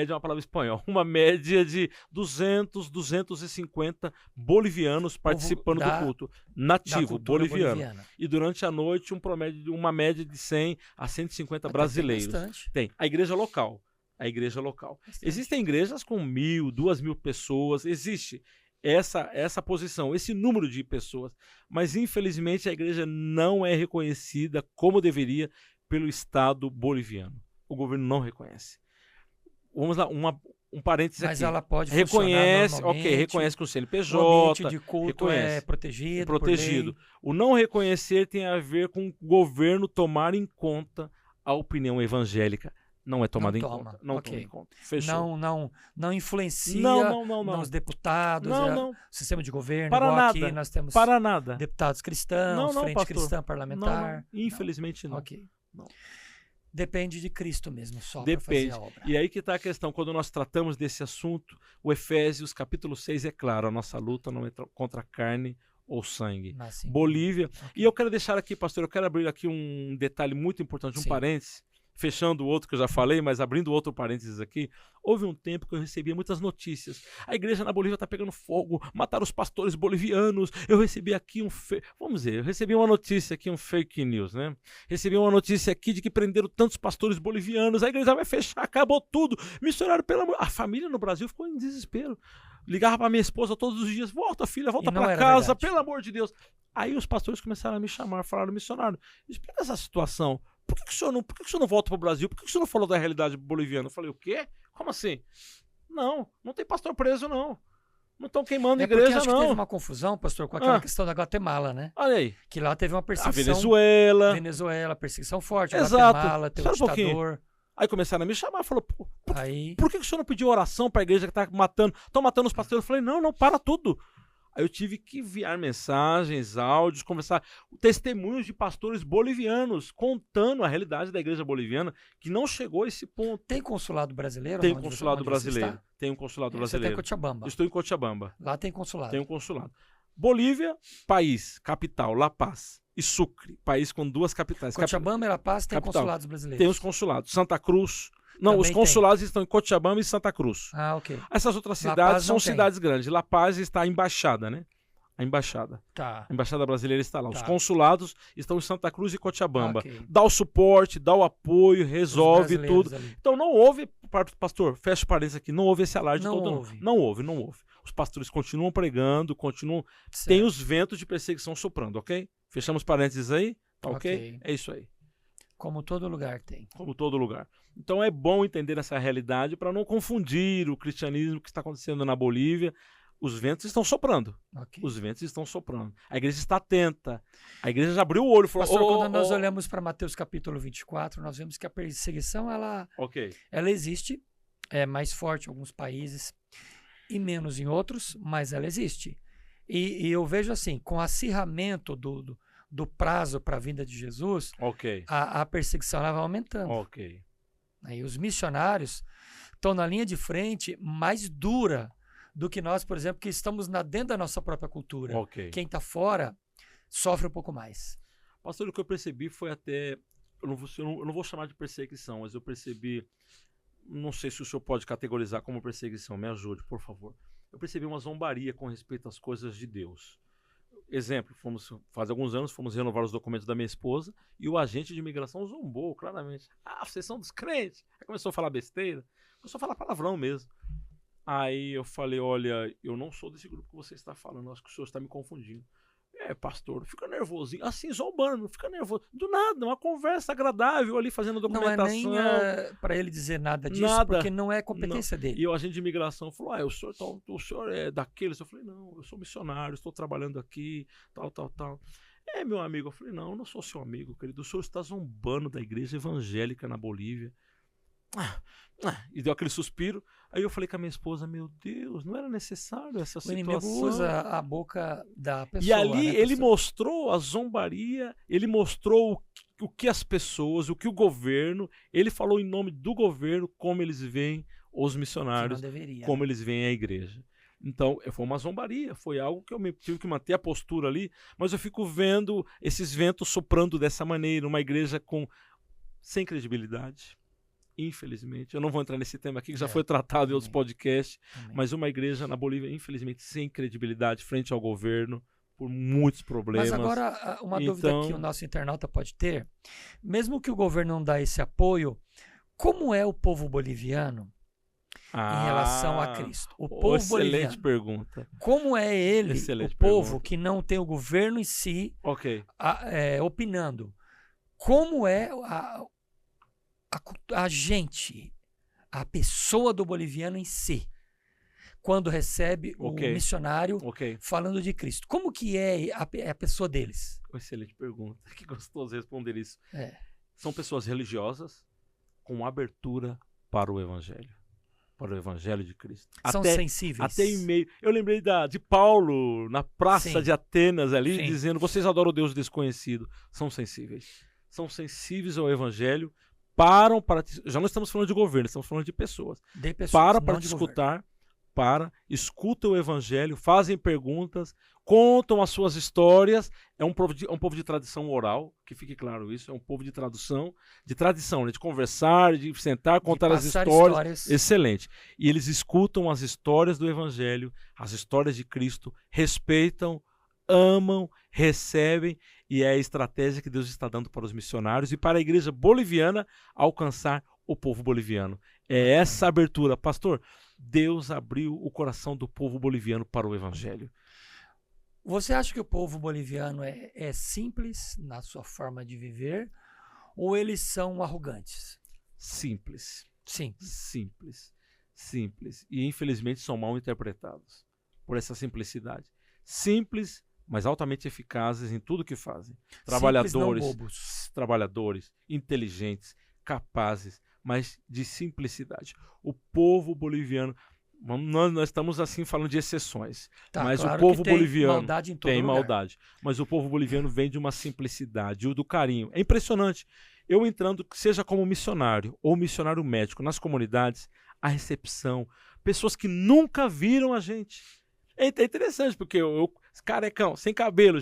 é uma palavra espanhola, uma média de 250 bolivianos participando do culto nativo boliviano. E durante a noite, uma média de 100 a 150 brasileiros. Tem a igreja local. Existem igrejas com 1.000, 2.000 pessoas, existe essa posição, esse número de pessoas, mas infelizmente a igreja não é reconhecida como deveria pelo Estado boliviano. O governo não reconhece. Vamos lá, um parênteses aqui. Mas ela pode reconhece, reconhece com o CNPJ. O ambiente de culto é protegido. O não reconhecer tem a ver com o governo tomar em conta a opinião evangélica. Não é tomada em conta. Não toma em conta. Fechou. Não influencia nos deputados, não. sistema de governo. Para nada. Aqui nós temos deputados cristãos, frente cristã parlamentar. Não. Infelizmente não. Ok. Não. Depende de Cristo mesmo, só para fazer a obra. E aí que está a questão. Quando nós tratamos desse assunto, o Efésios, capítulo 6, é claro, a nossa luta não é contra a carne ou sangue. Bolívia. Okay. E eu quero deixar aqui, pastor, eu quero abrir aqui um detalhe muito importante, um parênteses. Fechando o outro que eu já falei, mas abrindo outro parênteses aqui, houve um tempo que eu recebia muitas notícias. A igreja na Bolívia está pegando fogo, mataram os pastores bolivianos. Eu recebi aqui eu recebi uma notícia aqui, um fake news, né? Recebi uma notícia aqui de que prenderam tantos pastores bolivianos, a igreja vai fechar, acabou tudo. Missionário, a família no Brasil ficou em desespero. Ligava para minha esposa todos os dias, volta filha, volta para casa, pelo amor de Deus. Aí os pastores começaram a me chamar, falaram, missionário, explica essa situação. Por que o senhor não volta para o Brasil? Por que o senhor não falou da realidade boliviana? Eu falei, o quê? Como assim? Não tem pastor preso, não. Não estão queimando igreja, acho não. Que teve uma confusão, pastor, com aquela questão da Guatemala, né? Olha aí. Que lá teve uma perseguição. A Venezuela, perseguição forte. Exato. Guatemala, teve um ditador. Aí começaram a me chamar, falou, Aí, por que o senhor não pediu oração para a igreja que tá matando, estão matando os pastores? Eu falei, não, para tudo. Aí eu tive que enviar mensagens, áudios, conversar, testemunhos de pastores bolivianos contando a realidade da igreja boliviana, que não chegou a esse ponto. tem consulado brasileiro? Tem onde consulado onde você brasileiro. está? Tem um consulado Você está em brasileiro. Cochabamba. Eu estou em Cochabamba. Lá tem consulado. Tem um consulado. Bolívia, país, capital, La Paz. E Sucre, país com 2 capitais. Cochabamba e La Paz tem capital. consulados brasileiros. Tem os consulados. Santa Cruz. Não, Também os consulados estão em Cochabamba e Santa Cruz. Ah, ok. Essas outras La cidades Paz são não tem. cidades grandes. La Paz está a embaixada, né? A embaixada. Tá. A embaixada brasileira está lá. Os Tá. consulados estão em Santa Cruz e Cochabamba. Ok. Dá o suporte, dá o apoio, Os resolve brasileiros tudo. ali. Então não houve, pastor, fecha parênteses aqui, não houve esse alarde Não todo. houve. Não houve. Os pastores continuam pregando, continuam. Certo. Tem os ventos de perseguição soprando, ok? Fechamos parênteses aí? Tá ok? Ok. É isso aí. Como todo lugar tem. Como todo lugar. Então é bom entender essa realidade para não confundir o cristianismo que está acontecendo na Bolívia. Os ventos estão soprando. Ok. Os ventos estão soprando. A igreja está atenta. A igreja já abriu o olho e falou: Pastor, quando nós olhamos para Mateus capítulo 24, nós vemos que a perseguição Ok. ela existe, é mais forte em alguns países e menos em outros, mas ela existe. E eu vejo assim, com o acirramento do prazo para a vinda de Jesus, Ok. a perseguição ela vai aumentando. Ok. Aí os missionários estão na linha de frente mais dura do que nós, por exemplo, que estamos dentro da nossa própria cultura. Ok. Quem está fora sofre um pouco mais. Pastor, o que eu percebi foi até. Eu não vou chamar de perseguição, mas eu percebi. Não sei se o senhor pode categorizar como perseguição, me ajude, por favor. Eu percebi uma zombaria com respeito às coisas de Deus. Exemplo, faz alguns anos fomos renovar os documentos da minha esposa e o agente de imigração zombou claramente. Ah, vocês são dos crentes. Aí começou a falar besteira, começou a falar palavrão mesmo. Aí eu falei, olha, eu não sou desse grupo que você está falando, acho que o senhor está me confundindo. Pastor, fica nervosinho, assim, zombando, não fica nervoso. Do nada, uma conversa agradável ali fazendo documentação. Não é nem para ele dizer nada disso, Nada. porque não é competência dele. E o agente de imigração falou, o senhor é daqueles? Eu falei, não, eu sou missionário, estou trabalhando aqui, tal. Meu amigo, eu falei, não, eu não sou seu amigo, querido, o senhor está zombando da igreja evangélica na Bolívia. E deu aquele suspiro. Aí eu falei com a minha esposa, meu Deus, não era necessário essa situação. O inimigo usa a boca da pessoa. E ali né, ele pastor? mostrou a zombaria, ele mostrou o que as pessoas, o que o governo, ele falou em nome do governo como eles veem os Que missionários, não deveria. como eles veem a igreja. Então, foi uma zombaria, foi algo que eu tive que manter a postura ali, mas eu fico vendo esses ventos soprando dessa maneira, uma igreja sem credibilidade. Infelizmente, eu não vou entrar nesse tema aqui, que já foi tratado em outros podcasts, mas uma igreja na Bolívia, infelizmente, sem credibilidade frente ao governo, por muitos problemas. Mas agora, uma dúvida que o nosso internauta pode ter, mesmo que o governo não dá esse apoio, como é o povo boliviano em relação a Cristo? O povo excelente boliviano, pergunta. como é ele, Excelente o povo pergunta. que não tem o governo em si Ok. opinando? Como é a gente, a pessoa do boliviano em si, quando recebe o missionário falando de Cristo? Como que é a pessoa deles? Excelente pergunta. Que gostoso responder isso. São pessoas religiosas com abertura para o evangelho de Cristo. São sensíveis. Até em meio. Eu lembrei de Paulo na praça Sim. de Atenas ali, Sim. dizendo: vocês adoram o Deus desconhecido. São sensíveis. São sensíveis ao evangelho. Já não estamos falando de governo, estamos falando de pessoas. Para te escutar, escutam o evangelho, fazem perguntas, contam as suas histórias. É um povo de tradição oral, que fique claro isso, é um povo de tradição, né, de conversar, de sentar, contar as histórias. Excelente. E eles escutam as histórias do evangelho, as histórias de Cristo, respeitam, amam, recebem, e é a estratégia que Deus está dando para os missionários e para a igreja boliviana alcançar o povo boliviano. É essa abertura. Pastor, Deus abriu o coração do povo boliviano para o evangelho. Você acha que o povo boliviano é simples na sua forma de viver ou eles são arrogantes? Simples. Sim. Simples. E infelizmente são mal interpretados por essa simplicidade. Simples, mas altamente eficazes em tudo que fazem. Trabalhadores, inteligentes, capazes, mas de simplicidade. O povo boliviano, nós estamos assim falando de exceções, mas claro o povo que tem boliviano maldade em todo tem lugar. maldade, mas o povo boliviano vem de uma simplicidade, do carinho. É impressionante. Eu entrando, seja como missionário ou missionário médico, nas comunidades, a recepção, pessoas que nunca viram a gente. É interessante, porque eu carecão, sem cabelo,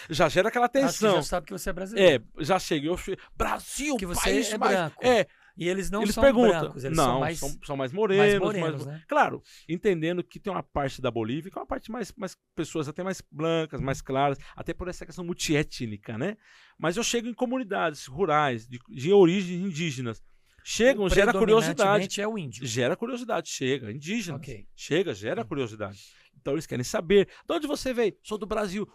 já gera aquela tensão. Você já sabe que você é brasileiro. Já chega. Brasil, que você país é mais... branco. E eles não são perguntam, brancos, eles são mais morenos. Né? Claro, entendendo que tem uma parte da Bolívia que é uma parte mais pessoas até mais brancas, mais claras, até por essa questão multiétnica, né? Mas eu chego em comunidades rurais, de origens indígenas. Chegam, gera curiosidade. É o índio. Gera curiosidade, chega. Indígenas. Okay. Gera curiosidade. Então eles querem saber. De onde você veio? Sou do Brasil.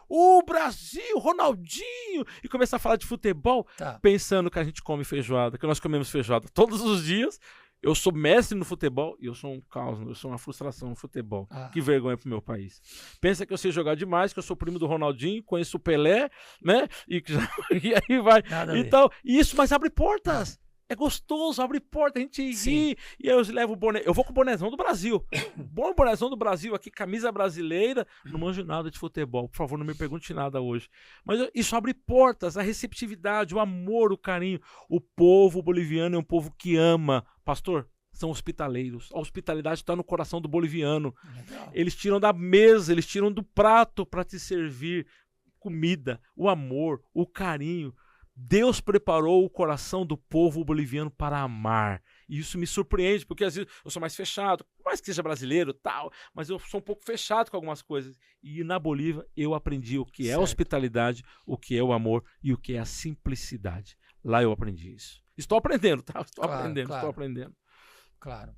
Brasil, Ronaldinho! E começa a falar de futebol, pensando que a gente come feijoada, que nós comemos feijoada todos os dias. Eu sou mestre no futebol e eu sou um caos, eu sou uma frustração no futebol. Que vergonha pro meu país. Pensa que eu sei jogar demais, que eu sou primo do Ronaldinho, conheço o Pelé, né? E aí vai. Então, isso, mas abre portas. É gostoso, abre porta, a gente ri. E eu levo o boné. Eu vou com o bonézão do Brasil. Bom bonézão do Brasil aqui, camisa brasileira. Não manjo nada de futebol. Por favor, não me pergunte nada hoje. Mas isso abre portas, a receptividade, o amor, o carinho. O povo boliviano é um povo que ama. Pastor, são hospitaleiros. A hospitalidade está no coração do boliviano. Legal. Eles tiram da mesa, eles tiram do prato para te servir comida, o amor, o carinho. Deus preparou o coração do povo boliviano para amar. E isso me surpreende, porque às vezes eu sou mais fechado, mais que seja brasileiro, tal, mas eu sou um pouco fechado com algumas coisas. E na Bolívia eu aprendi o que é a hospitalidade, o que é o amor e o que é a simplicidade. Lá eu aprendi isso. Estou aprendendo, tá? Estou aprendendo. Claro.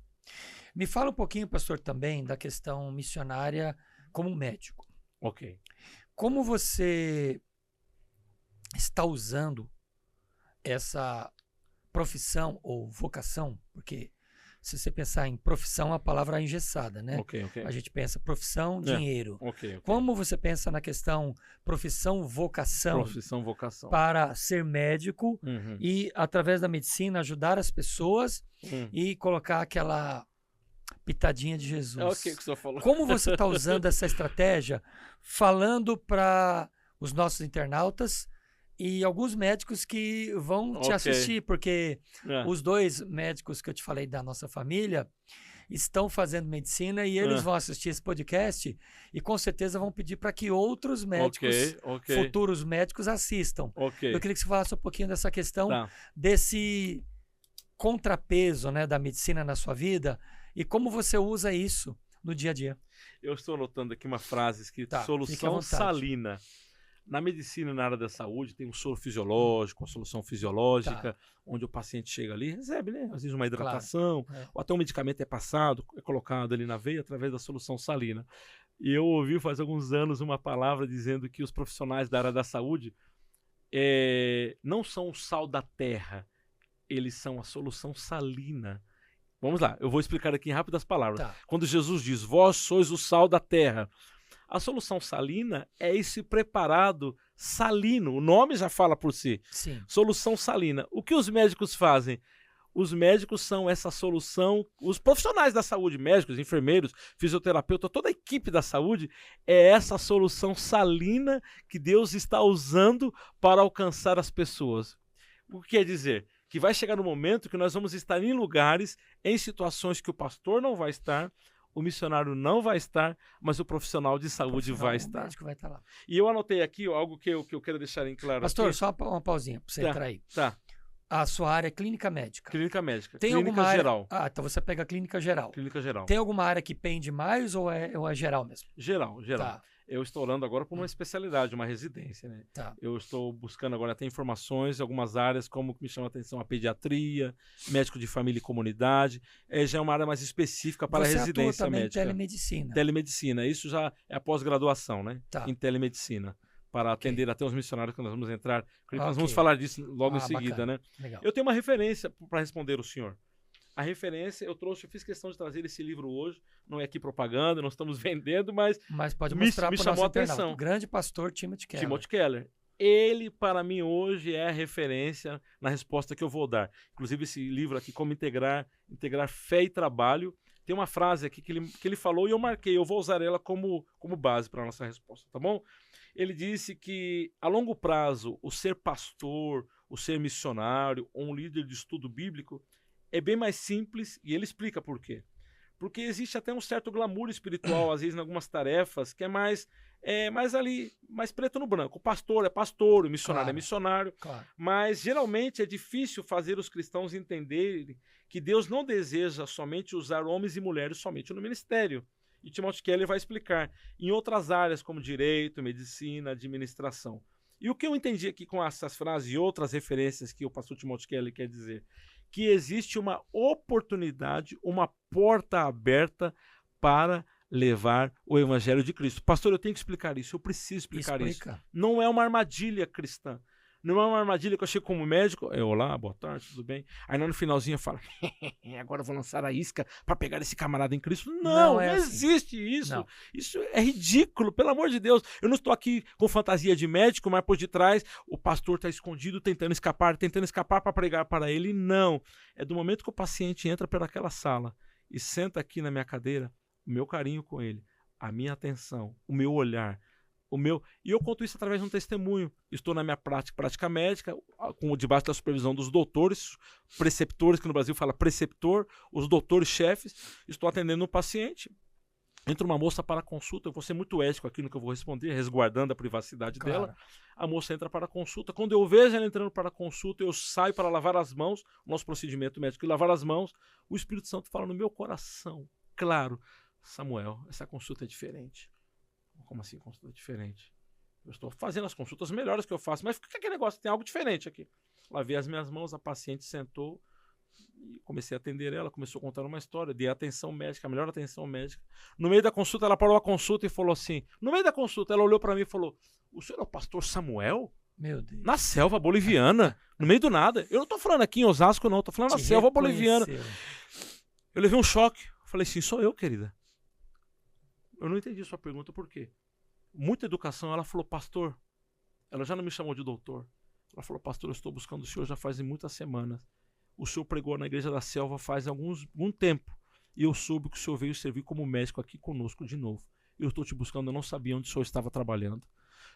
Me fala um pouquinho, pastor, também da questão missionária como médico. Ok. Como você está usando essa profissão ou vocação, porque se você pensar em profissão, a palavra é engessada, né? Ok. A gente pensa profissão, dinheiro. Ok. Como você pensa na questão profissão, vocação para ser médico e, através da medicina, ajudar as pessoas e colocar aquela pitadinha de Jesus? É o que você falou. Como você está usando essa estratégia falando para os nossos internautas e alguns médicos que vão te assistir, porque os 2 médicos que eu te falei da nossa família estão fazendo medicina e eles vão assistir esse podcast e com certeza vão pedir para que outros médicos, futuros médicos, assistam. Eu queria que você falasse um pouquinho dessa questão, desse contrapeso, né, da medicina na sua vida e como você usa isso no dia a dia. Eu estou anotando aqui uma frase escrita, solução salina. Na medicina e na área da saúde tem um soro fisiológico, uma solução fisiológica, onde o paciente chega ali e recebe, né? Às vezes uma hidratação, ou até um medicamento é passado, é colocado ali na veia através da solução salina. E eu ouvi faz alguns anos uma palavra dizendo que os profissionais da área da saúde não são o sal da terra, eles são a solução salina. Vamos lá, eu vou explicar aqui em rápidas palavras. Quando Jesus diz, vós sois o sal da terra, a solução salina é esse preparado salino. O nome já fala por si. Sim. Solução salina. O que os médicos fazem? Os médicos são essa solução, os profissionais da saúde, médicos, enfermeiros, fisioterapeuta, toda a equipe da saúde é essa solução salina que Deus está usando para alcançar as pessoas. O que quer dizer? Que vai chegar no momento que nós vamos estar em lugares, em situações que o pastor não vai estar, o missionário não vai estar, mas o profissional de saúde vai estar. O médico vai estar lá. E eu anotei aqui algo que eu quero deixar em claro. Pastor, aqui. só uma pausinha para você entrar aí. A sua área é clínica médica. Clínica médica. Tem clínica alguma geral. área... então você pega a clínica geral. Clínica geral. Tem alguma área que pende mais ou é geral mesmo? Geral. Eu estou orando agora por uma especialidade, uma residência, né? Eu estou buscando agora até informações, algumas áreas, como que me chama a atenção a pediatria, médico de família e comunidade. Já é uma área mais específica para a residência médica. Você atua também em telemedicina. Telemedicina, isso já é a pós-graduação, né? Em telemedicina, para atender até os missionários que nós vamos entrar. Nós vamos falar disso logo em seguida, bacana. né? Legal. Eu tenho uma referência para responder o senhor. A referência, eu fiz questão de trazer esse livro hoje, não é aqui propaganda, não estamos vendendo, mas pode mostrar me para o chamou nosso a atenção. O grande pastor Timothy Keller. Timothy Keller. Ele, para mim, hoje é a referência na resposta que eu vou dar. Inclusive, esse livro aqui, Como Integrar Fé e Trabalho, tem uma frase aqui que ele falou e eu marquei. Eu vou usar ela como base para a nossa resposta, tá bom? Ele disse que, a longo prazo, o ser pastor, o ser missionário ou um líder de estudo bíblico é bem mais simples, e ele explica por quê. Porque existe até um certo glamour espiritual, às vezes, em algumas tarefas, que é mais preto no branco. O pastor é pastor, o missionário é missionário. Claro. Mas, geralmente, é difícil fazer os cristãos entenderem que Deus não deseja somente usar homens e mulheres somente no ministério. E Timothy Keller vai explicar em outras áreas, como direito, medicina, administração. E o que eu entendi aqui com essas frases e outras referências que o pastor Timothy Keller quer dizer? Que existe uma oportunidade, uma porta aberta para levar o evangelho de Cristo. Pastor, eu tenho que explicar isso, eu preciso explicar isso. Não é uma armadilha cristã. Não é uma armadilha que eu chego como médico, olá, boa tarde, tudo bem? Aí no finalzinho eu falo, agora eu vou lançar a isca para pegar esse camarada em Cristo. Não existe isso. Não. Isso é ridículo, pelo amor de Deus. Eu não estou aqui com fantasia de médico, mas por detrás o pastor está escondido, tentando escapar para pregar para ele. Não. É do momento que o paciente entra pelaquela sala e senta aqui na minha cadeira, o meu carinho com ele, a minha atenção, o meu olhar, e eu conto isso através de um testemunho. Estou na minha prática médica, debaixo da supervisão dos doutores, preceptores, que no Brasil fala preceptor, os doutores chefes. Estou atendendo um paciente. Entra uma moça para a consulta. Eu vou ser muito ético aqui no que eu vou responder, resguardando a privacidade dela. A moça entra para a consulta. Quando eu vejo ela entrando para a consulta, eu saio para lavar as mãos. O nosso procedimento médico é lavar as mãos. O Espírito Santo fala no meu coração, claro, Samuel, essa consulta é diferente. Como assim, consulta diferente? Eu estou fazendo as consultas melhores que eu faço, mas fica aquele negócio, tem algo diferente aqui. Lavei as minhas mãos, a paciente sentou e comecei a atender ela, começou a contar uma história, dei atenção médica, a melhor atenção médica. No meio da consulta, ela parou a consulta e falou assim, no meio da consulta, ela olhou para mim e falou, o senhor é o pastor Samuel? Meu Deus. Na selva boliviana, no meio do nada. Eu não estou falando aqui em Osasco, não, estou falando na selva boliviana. Eu levei um choque, falei, sim, sou eu, querida. Eu não entendi sua pergunta, por quê? Muita educação, ela falou, pastor, ela já não me chamou de doutor. Ela falou, pastor, eu estou buscando o senhor já faz muitas semanas. O senhor pregou na igreja da selva faz algum tempo. E eu soube que o senhor veio servir como médico aqui conosco de novo. Eu estou te buscando, eu não sabia onde o senhor estava trabalhando.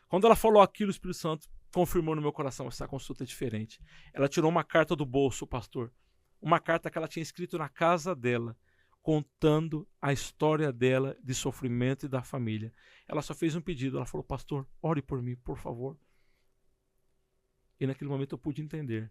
Quando ela falou aquilo, o Espírito Santo confirmou no meu coração, essa consulta é diferente. Ela tirou uma carta do bolso, pastor. Uma carta que ela tinha escrito na casa dela, contando a história dela de sofrimento e da família. Ela só fez um pedido, ela falou, pastor, ore por mim, por favor. E naquele momento eu pude entender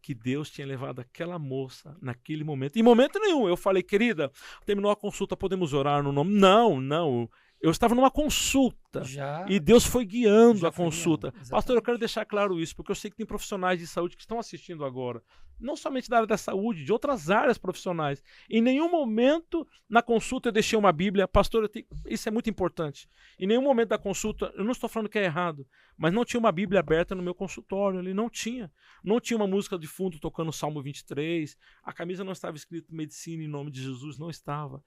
que Deus tinha levado aquela moça naquele momento. Em momento nenhum, eu falei, querida, terminou a consulta, podemos orar no nome? Não. Eu estava numa consulta e Deus foi guiando a consulta. Pastor, eu quero deixar claro isso, porque eu sei que tem profissionais de saúde que estão assistindo agora, não somente da área da saúde, de outras áreas profissionais. Em nenhum momento na consulta eu deixei uma Bíblia. Pastor, isso é muito importante. Em nenhum momento da consulta, eu não estou falando que é errado, mas não tinha uma Bíblia aberta no meu consultório, ali não tinha. Não tinha uma música de fundo tocando o Salmo 23, a camisa não estava escrito medicina em nome de Jesus, não estava.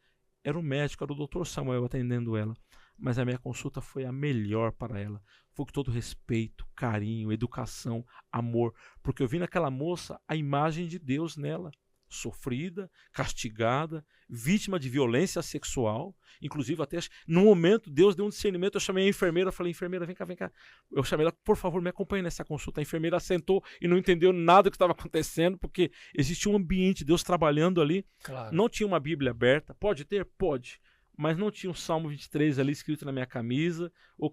Era o médico, era o doutor Samuel atendendo ela. Mas a minha consulta foi a melhor para ela. Foi com todo respeito, carinho, educação, amor. Porque eu vi naquela moça a imagem de Deus nela. Sofrida, castigada, vítima de violência sexual. Inclusive, até no momento, Deus deu um discernimento. Eu chamei a enfermeira, falei, enfermeira, vem cá. Eu chamei ela, por favor, me acompanhe nessa consulta. A enfermeira sentou e não entendeu nada do que estava acontecendo, porque existia um ambiente, Deus trabalhando ali. Claro. Não tinha uma Bíblia aberta. Pode ter? Pode. Mas não tinha um Salmo 23 ali escrito na minha camisa, ou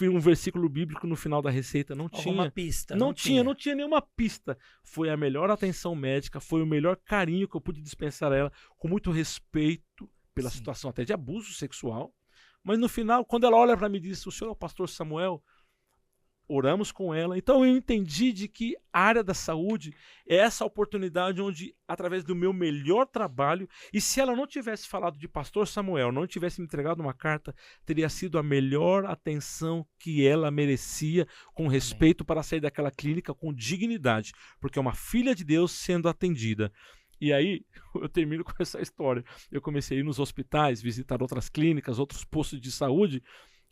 um versículo bíblico no final da receita, não tinha. Alguma pista. Não tinha nenhuma pista. Foi a melhor atenção médica, foi o melhor carinho que eu pude dispensar a ela, com muito respeito pela situação até de abuso sexual. Mas no final, quando ela olha para mim e diz, o senhor é o pastor Samuel? Oramos com ela. Então eu entendi de que a área da saúde é essa oportunidade onde, através do meu melhor trabalho, e se ela não tivesse falado de pastor Samuel, não tivesse me entregado uma carta, teria sido a melhor atenção que ela merecia, com respeito, para sair daquela clínica com dignidade, porque é uma filha de Deus sendo atendida. E aí, eu termino com essa história. Eu comecei a ir nos hospitais, visitar outras clínicas, outros postos de saúde,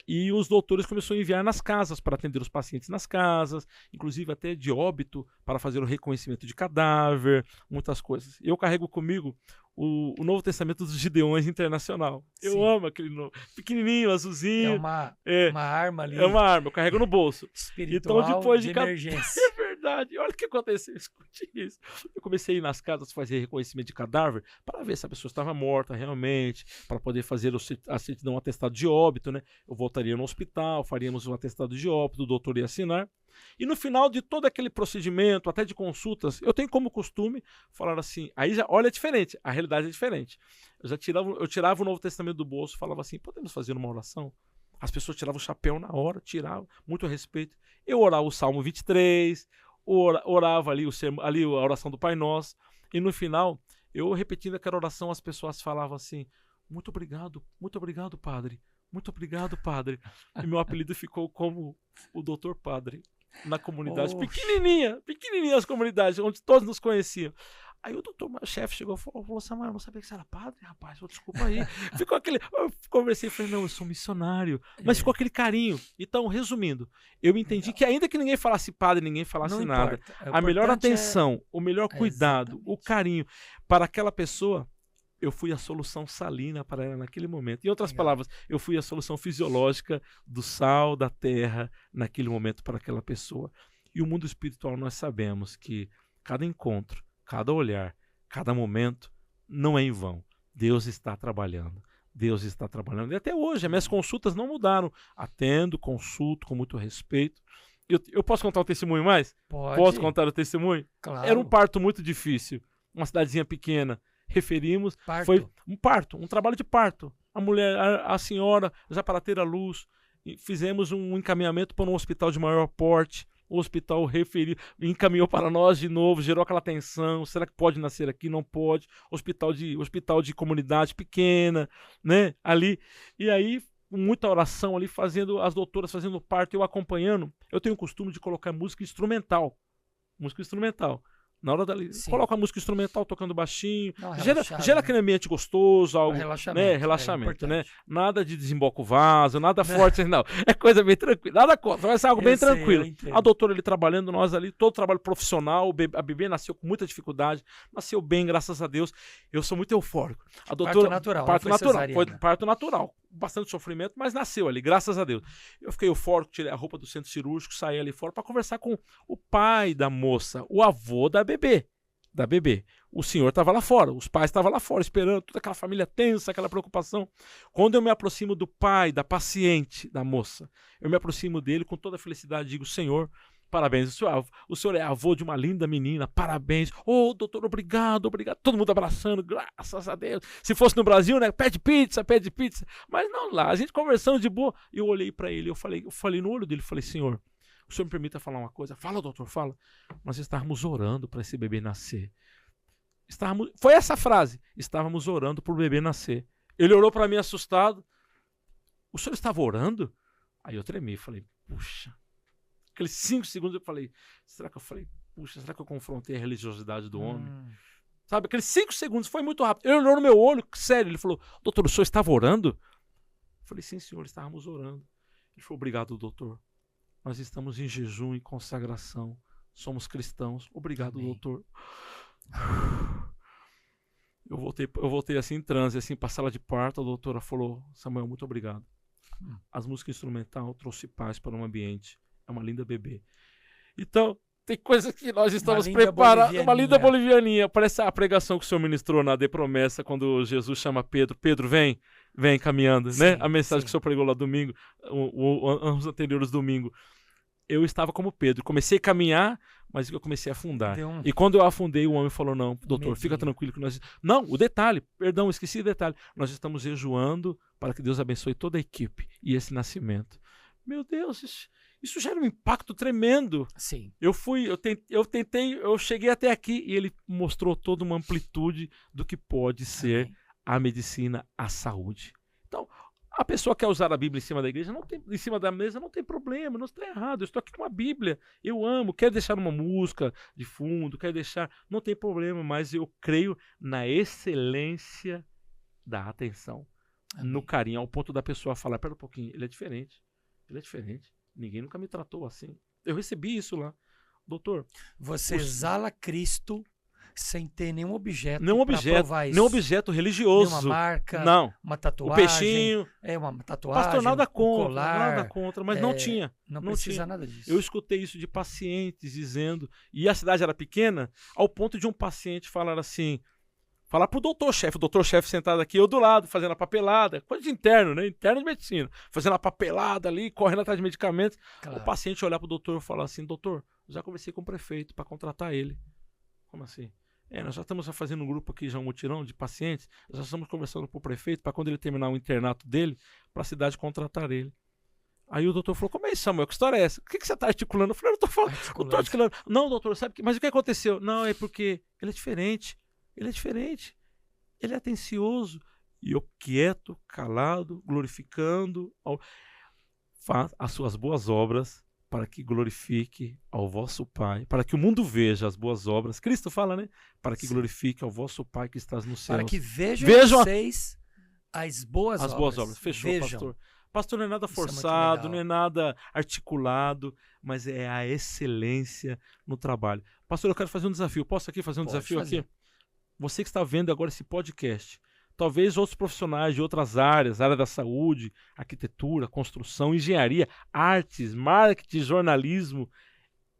E os doutores começaram a enviar nas casas para atender os pacientes nas casas, inclusive até de óbito, para fazer o reconhecimento de cadáver, muitas coisas. Eu carrego comigo o Novo Testamento dos Gideões Internacional. Eu Sim. amo aquele pequenininho, azulzinho. Uma arma ali. É uma arma, eu carrego no bolso. Espiritual Então, depois de de emergência. É verdade. Olha o que aconteceu. Escute isso. Eu comecei a ir nas casas fazer reconhecimento de cadáver para ver se a pessoa estava morta realmente, para poder fazer a certidão, um atestado de óbito, né? Eu voltaria no hospital, faríamos um atestado de óbito, o doutor ia assinar. E no final de todo aquele procedimento, até de consultas, eu tenho como costume falar assim, aí já, olha, é diferente, a realidade é diferente. Eu tirava o Novo Testamento do bolso e falava assim, podemos fazer uma oração? As pessoas tiravam o chapéu na hora, tiravam, muito respeito. Eu orava o Salmo 23, orava ali, ali a oração do Pai Nosso, e no final, eu repetindo aquela oração, as pessoas falavam assim, muito obrigado, Padre, muito obrigado, Padre. E meu apelido ficou como o Doutor Padre, na comunidade, pequenininha as comunidades, onde todos nos conheciam. Aí o chefe chegou e falou, Samuel, eu não sabia que você era padre, rapaz, desculpa aí. Ficou aquele, eu conversei e falei, não, eu sou missionário, mas ficou aquele carinho. Então, resumindo, eu entendi que ainda que ninguém falasse padre, ninguém falasse nada, a melhor atenção, o melhor cuidado, o carinho para aquela pessoa, eu fui a solução salina para ela naquele momento. Em outras palavras, eu fui a solução fisiológica do sal da terra naquele momento para aquela pessoa. E o mundo espiritual, nós sabemos que cada encontro, cada olhar, cada momento não é em vão. Deus está trabalhando. Deus está trabalhando. E até hoje, as minhas consultas não mudaram. Atendo, consulto com muito respeito. Eu posso contar um testemunho mais? Pode. Posso contar o testemunho? Claro. Era um parto muito difícil. Uma cidadezinha pequena. Referimos, foi um parto, um trabalho de parto. A mulher, a senhora, já para ter a luz, fizemos um encaminhamento para um hospital de maior porte. O hospital encaminhou para nós de novo, gerou aquela tensão. Será que pode nascer aqui? Não pode. Hospital de comunidade pequena, né? Ali. E aí, muita oração ali, as doutoras fazendo parto, eu acompanhando. Eu tenho o costume de colocar música instrumental. Música instrumental. Na hora dali, coloca a música instrumental tocando baixinho, gera aquele ambiente gostoso, algo, relaxamento, né? Nada de desemboca o vaso, nada forte, não. É coisa bem tranquila, nada contra, vai ser algo bem tranquilo. A doutora ali trabalhando, nós ali, todo trabalho profissional, a bebê nasceu com muita dificuldade, nasceu bem, graças a Deus. Eu sou muito eufórico. A doutora, foi parto natural. Bastante sofrimento, mas nasceu ali, graças a Deus. Eu fiquei eufórico, tirei a roupa do centro cirúrgico, saí ali fora para conversar com o pai da moça, o avô da bebê. O senhor estava lá fora, os pais estavam lá fora, esperando, toda aquela família tensa, aquela preocupação. Quando eu me aproximo do pai, da paciente, da moça, eu me aproximo dele com toda a felicidade, digo, Senhor, parabéns, o senhor é avô de uma linda menina, parabéns. Oh, doutor, obrigado. Todo mundo abraçando, graças a Deus. Se fosse no Brasil, né, pede pizza. Mas não, lá, a gente conversando de boa. Eu olhei para ele, eu falei no olho dele, falei, Senhor, o senhor me permita falar uma coisa? Fala, doutor, fala. Nós estávamos orando para esse bebê nascer. Foi essa frase, estávamos orando para o bebê nascer. Ele olhou para mim assustado. O senhor estava orando? Aí eu tremi, falei, puxa. Aqueles 5 segundos eu falei, será que eu confrontei a religiosidade do homem? Sabe, aqueles 5 segundos, foi muito rápido. Ele olhou no meu olho, sério, ele falou, doutor, o senhor estava orando? Eu falei, sim, senhor, estávamos orando. Ele falou, obrigado, doutor. Nós estamos em jejum e consagração. Somos cristãos. Obrigado, Amém. Doutor. Eu voltei assim em transe, assim, para a sala de parto. A doutora falou, Samuel, muito obrigado. As músicas instrumentais trouxe paz para o ambiente. É uma linda bebê. Então, tem coisas que nós estamos preparando. Uma linda bolivianinha. Parece a pregação que o senhor ministrou na De Promessa, quando Jesus chama Pedro. Pedro, vem caminhando, sim, né? A mensagem que o senhor pregou lá domingo, os anteriores domingos. Eu estava como Pedro. Comecei a caminhar, mas eu comecei a afundar. E quando eu afundei, o homem falou, não, doutor, fica tranquilo que nós... Não, o detalhe, perdão, esqueci o detalhe. Nós estamos jejuando para que Deus abençoe toda a equipe e esse nascimento. Meu Deus, isso gera um impacto tremendo. Sim. Eu cheguei até aqui e ele mostrou toda uma amplitude do que pode ser a medicina, a saúde. Então, a pessoa quer usar a Bíblia em cima da igreja, em cima da mesa, não tem problema, não está errado. Eu estou aqui com a Bíblia, eu amo, quero deixar uma música de fundo, não tem problema, mas eu creio na excelência da atenção. no carinho, ao ponto da pessoa falar, pera um pouquinho, ele é diferente, ninguém nunca me tratou assim. Eu recebi isso lá. Doutor, você exala Cristo sem ter nenhum objeto nenhum objeto religioso, nenhuma marca, não, uma tatuagem, o peixinho, uma tatuagem, pastor, nada contra, colar, mas não tinha. Não precisa nada disso. Eu escutei isso de pacientes dizendo, e a cidade era pequena, ao ponto de um paciente falar assim, falar pro doutor-chefe, o doutor-chefe sentado aqui, eu do lado, fazendo a papelada, coisa de interno, né? Interno de medicina, fazendo a papelada ali, correndo atrás de medicamentos. Claro. O paciente olhar pro doutor e falar assim, doutor, já conversei com o prefeito para contratar ele. Como assim? Nós já estamos fazendo um grupo aqui, já um mutirão de pacientes, já estamos conversando com o prefeito para quando ele terminar o internato dele, para a cidade contratar ele. Aí o doutor falou, como é isso, Samuel? Que história é essa? O que você está articulando? Eu falei, eu não estou articulando. Não, doutor, sabe que? Mas o que aconteceu? Não, é porque ele é diferente. Ele é atencioso. E eu quieto, calado, glorificando faz as suas boas obras para que glorifique ao vosso Pai, para que o mundo veja as boas obras. Cristo fala, né? Para que glorifique ao vosso Pai que estás no céu. Para que vejam vocês as boas obras. As boas obras. Fechou, vejam. Pastor. Pastor, não é nada forçado, não é nada articulado, mas é a excelência no trabalho. Pastor, eu quero fazer um desafio. Posso aqui fazer um desafio aqui? Você que está vendo agora esse podcast, talvez outros profissionais de outras áreas, área da saúde, arquitetura, construção, engenharia, artes, marketing, jornalismo,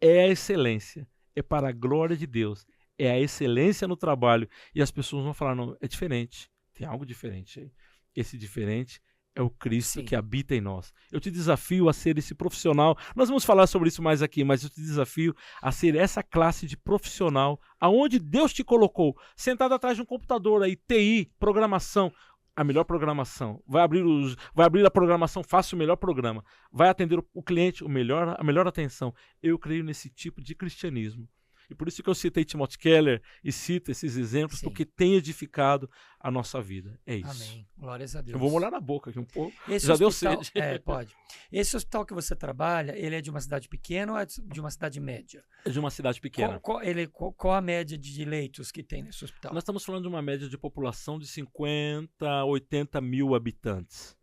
é a excelência, é para a glória de Deus, é a excelência no trabalho. E as pessoas vão falar, não, é diferente, tem algo diferente aí. Esse diferente é o Cristo que habita em nós. Eu te desafio a ser esse profissional. Nós vamos falar sobre isso mais aqui, mas eu te desafio a ser essa classe de profissional aonde Deus te colocou, sentado atrás de um computador aí, TI, programação, a melhor programação. Vai abrir a programação, faça o melhor programa. Vai atender o cliente, a melhor atenção. Eu creio nesse tipo de cristianismo. E por isso que eu citei Timothy Keller e cito esses exemplos, porque tem edificado a nossa vida. É isso. Amém. Glórias a Deus. Eu vou molhar na boca aqui um pouco. Já deu sede. Pode. Esse hospital que você trabalha, ele é de uma cidade pequena ou é de uma cidade média? É de uma cidade pequena. Qual a média de leitos que tem nesse hospital? Nós estamos falando de uma média de população de 50 a 80 mil habitantes.